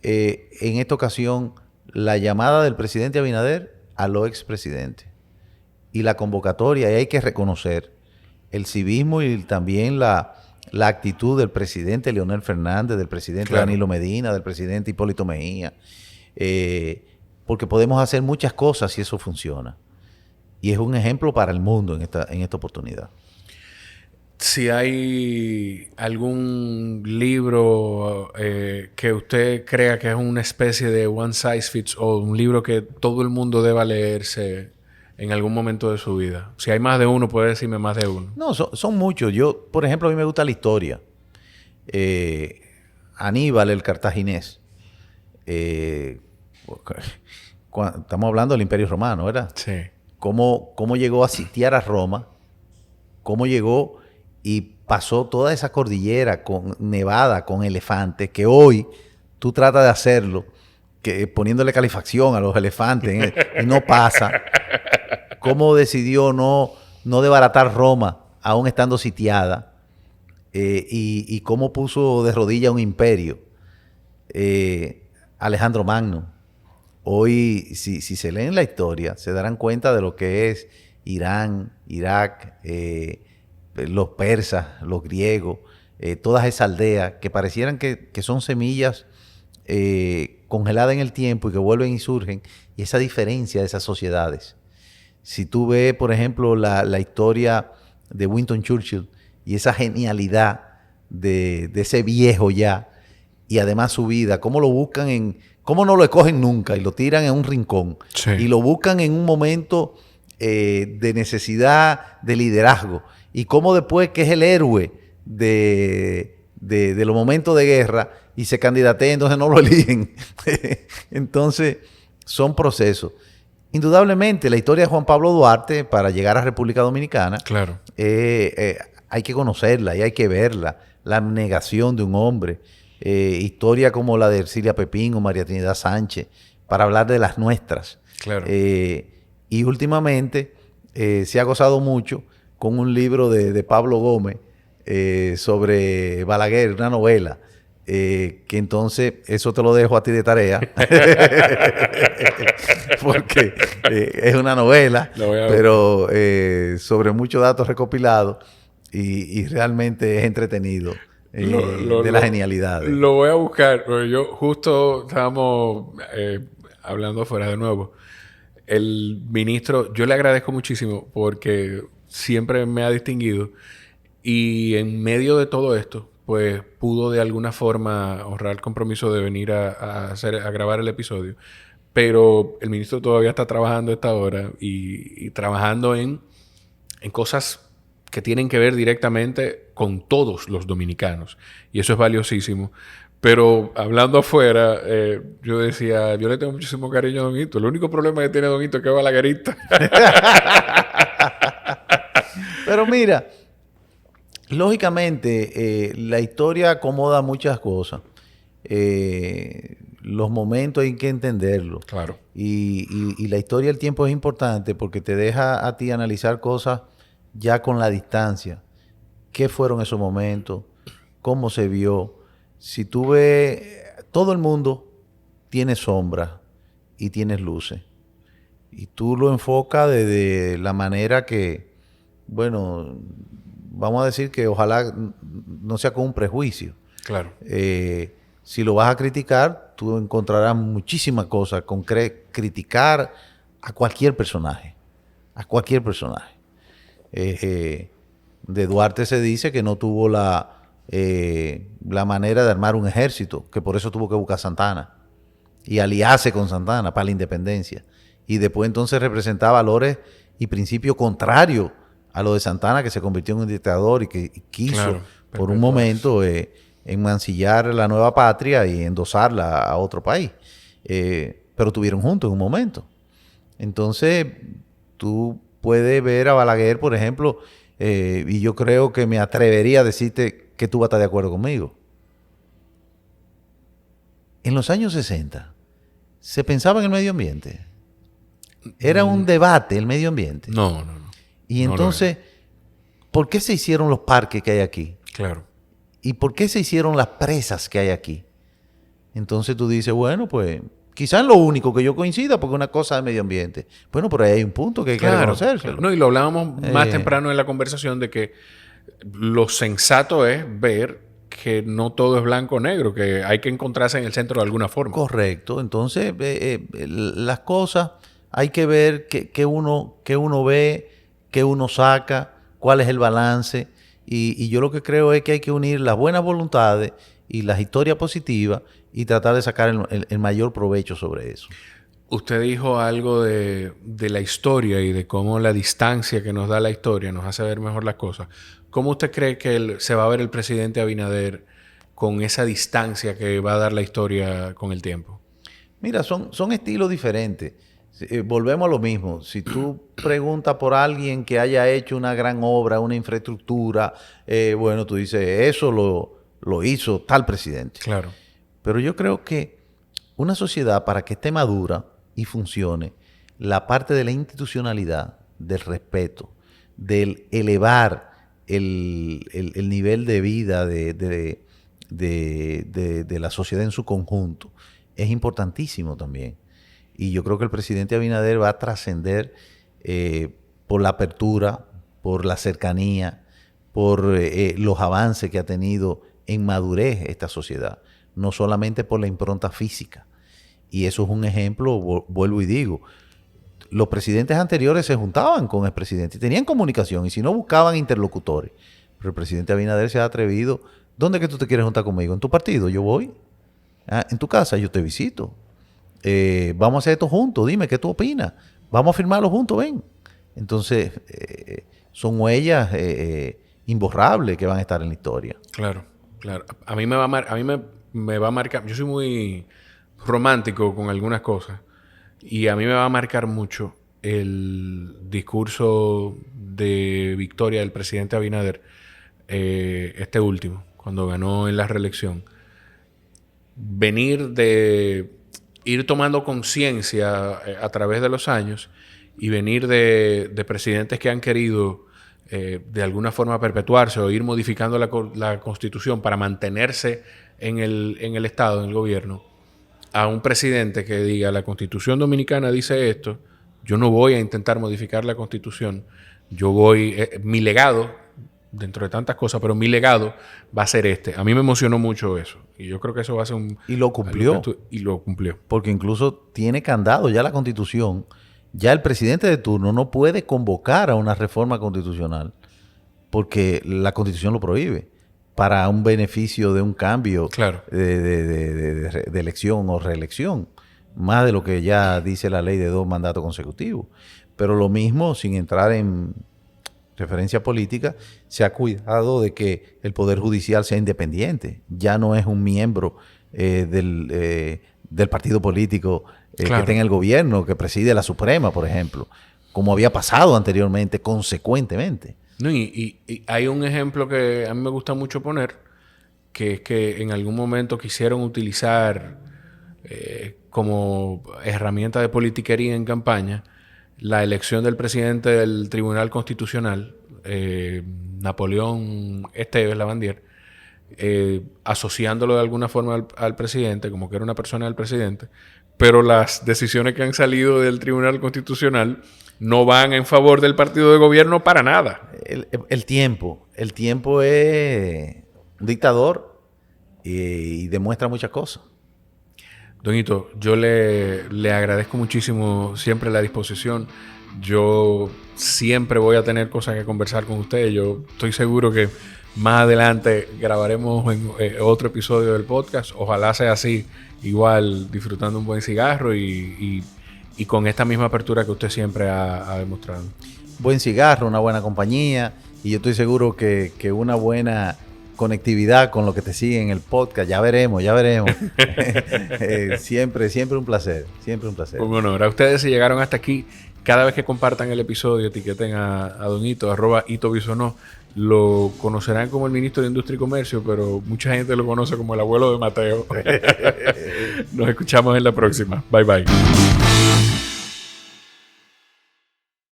en esta ocasión, la llamada del presidente Abinader a los expresidentes y la convocatoria, y hay que reconocer el civismo y también la actitud del presidente Leonel Fernández, del presidente Danilo Medina, del presidente Hipólito Mejía. porque podemos hacer muchas cosas si eso funciona. Y es un ejemplo para el mundo en esta oportunidad. Si hay algún libro que usted crea que es una especie de one size fits all, un libro que todo el mundo deba leerse en algún momento de su vida. Si hay más de uno, puede decirme más de uno. No, son muchos. Yo, por ejemplo, a mí me gusta la historia. Aníbal el Cartaginés. Estamos hablando del Imperio Romano, ¿verdad? Sí. Cómo llegó a sitiar a Roma, cómo llegó y pasó toda esa cordillera con nevada, con elefantes, que hoy tú tratas de hacerlo, poniéndole calefacción a los elefantes, y no pasa. Cómo decidió no desbaratar Roma, aún estando sitiada, y cómo puso de rodillas un imperio. Alejandro Magno. Hoy, si se leen la historia, se darán cuenta de lo que es Irán, Irak, los persas, los griegos, todas esas aldeas que parecieran que son semillas congeladas en el tiempo y que vuelven y surgen, y esa diferencia de esas sociedades. Si tú ves, por ejemplo, la historia de Winston Churchill y esa genialidad de ese viejo ya, y además su vida, cómo lo buscan cómo no lo escogen nunca y lo tiran en un rincón. Sí. Y lo buscan en un momento de necesidad, de liderazgo. Y cómo después que es el héroe de los momentos de guerra y se candidatea, entonces no lo eligen. Entonces, son procesos. Indudablemente, la historia de Juan Pablo Duarte para llegar a República Dominicana, Claro. hay que conocerla y hay que verla. La abnegación de un hombre. Historia como la de Ercilia Pepín o María Trinidad Sánchez, para hablar de las nuestras. Claro. Y últimamente se ha gozado mucho con un libro de Pablo Gómez sobre Balaguer, una novela, que entonces eso te lo dejo a ti de tarea, porque es una novela, pero sobre muchos datos recopilados y realmente es entretenido. De las genialidades. Lo voy a buscar. Yo justo estábamos hablando afuera de nuevo. El ministro, yo le agradezco muchísimo porque siempre me ha distinguido y en medio de todo esto, pues pudo de alguna forma honrar el compromiso de venir a grabar el episodio. Pero el ministro todavía está trabajando a esta hora y trabajando en cosas que tienen que ver directamente con todos los dominicanos. Y eso es valiosísimo. Pero hablando afuera, yo decía, yo le tengo muchísimo cariño a Don Hito. El único problema que tiene Don Hito es que es balaguerista. Pero mira, lógicamente, la historia acomoda muchas cosas. Los momentos hay que entenderlos. Claro. Y la historia del tiempo es importante porque te deja a ti analizar cosas ya con la distancia. ¿Qué fueron esos momentos? ¿Cómo se vio? Si tú ves, todo el mundo tiene sombras y tiene luces. Y tú lo enfocas desde la manera que, bueno, vamos a decir que ojalá no sea con un prejuicio. Claro. Si lo vas a criticar, tú encontrarás muchísimas cosas con criticar a cualquier personaje. A cualquier personaje. De Duarte se dice que no tuvo la manera de armar un ejército, que por eso tuvo que buscar a Santana y aliarse con Santana para la independencia. Y después entonces representaba valores y principios contrarios a lo de Santana, que se convirtió en un dictador y que quiso, claro, por un momento, enmancillar la nueva patria y endosarla a otro país. Pero estuvieron juntos en un momento. Entonces, tú puedes ver a Balaguer, por ejemplo, y yo creo que me atrevería a decirte que tú vas a estar de acuerdo conmigo. En los años 60, ¿se pensaba en el medio ambiente? ¿Era un debate el medio ambiente? No. Y entonces, ¿por qué se hicieron los parques que hay aquí? Claro. ¿Y por qué se hicieron las presas que hay aquí? Entonces tú dices, bueno, pues quizás lo único que yo coincida, porque una cosa es medio ambiente. Bueno, pero ahí hay un punto que hay que reconocerse. Claro. No, y lo hablábamos más temprano en la conversación de que lo sensato es ver que no todo es blanco o negro, que hay que encontrarse en el centro de alguna forma. Correcto. Entonces, las cosas hay que ver qué uno ve, qué uno saca, cuál es el balance. Y yo lo que creo es que hay que unir las buenas voluntades y las historias positivas y tratar de sacar el mayor provecho sobre eso. Usted dijo algo de la historia y de cómo la distancia que nos da la historia nos hace ver mejor las cosas. ¿Cómo usted cree que se va a ver el presidente Abinader con esa distancia que va a dar la historia con el tiempo? Mira, son estilos diferentes. Volvemos a lo mismo. Si tú preguntas por alguien que haya hecho una gran obra, una infraestructura, bueno, tú dices, eso lo hizo tal presidente. Claro. Pero yo creo que una sociedad, para que esté madura y funcione, la parte de la institucionalidad, del respeto, del elevar el nivel de vida de la sociedad en su conjunto, es importantísimo también. Y yo creo que el presidente Abinader va a trascender por la apertura, por la cercanía, por los avances que ha tenido en madurez esta sociedad, no solamente por la impronta física. Y eso es un ejemplo, vuelvo y digo, los presidentes anteriores se juntaban con el presidente y tenían comunicación, y si no buscaban interlocutores. Pero el presidente Abinader se ha atrevido, ¿dónde es que tú te quieres juntar conmigo? ¿En tu partido? Yo voy. ¿En tu casa? Yo te visito. Vamos a hacer esto juntos, dime qué tú opinas. Vamos a firmarlo juntos, ven. Entonces, son huellas imborrables que van a estar en la historia. Claro, claro. A mí me va a marcar. Yo soy muy romántico con algunas cosas y a mí me va a marcar mucho el discurso de victoria del presidente Abinader, este último, cuando ganó en la reelección. Venir de ir tomando conciencia a través de los años y venir de presidentes que han querido de alguna forma perpetuarse o ir modificando la Constitución para mantenerse en el Estado, en el gobierno, a un presidente que diga la Constitución Dominicana dice esto, yo no voy a intentar modificar la Constitución, yo voy, mi legado, dentro de tantas cosas, pero mi legado va a ser este. A mí me emocionó mucho eso. Y yo creo que eso va a ser un... Y lo cumplió. Y lo cumplió. Porque incluso tiene candado ya la Constitución. Ya el presidente de turno no puede convocar a una reforma constitucional porque la Constitución lo prohíbe para un beneficio de un cambio claro. de elección o reelección. Más de lo que ya dice la ley de 2 mandatos consecutivos. Pero lo mismo, sin entrar en referencia política, se ha cuidado de que el Poder Judicial sea independiente. Ya no es un miembro del partido político claro. que está en el gobierno, que preside la Suprema, por ejemplo, como había pasado anteriormente, consecuentemente. No, y hay un ejemplo que a mí me gusta mucho poner, que es que en algún momento quisieron utilizar como herramienta de politiquería en campaña la elección del presidente del Tribunal Constitucional, Napoleón Esteves Lavandier, asociándolo de alguna forma al presidente, como que era una persona del presidente, pero las decisiones que han salido del Tribunal Constitucional no van en favor del partido de gobierno para nada. El tiempo es un dictador y demuestra muchas cosas. Don Hito, yo le agradezco muchísimo siempre la disposición. Yo siempre voy a tener cosas que conversar con usted. Yo estoy seguro que más adelante grabaremos en otro episodio del podcast. Ojalá sea así, igual disfrutando un buen cigarro y con esta misma apertura que usted siempre ha demostrado. Buen cigarro, una buena compañía y yo estoy seguro que una buena conectividad con lo que te sigue en el podcast. Ya veremos. Siempre un placer. Un honor. A ustedes, si llegaron hasta aquí, cada vez que compartan el episodio, etiqueten a Don Hito, @HitoBisonó. Lo conocerán como el ministro de Industria y Comercio, pero mucha gente lo conoce como el abuelo de Mateo. Nos escuchamos en la próxima. Bye, bye.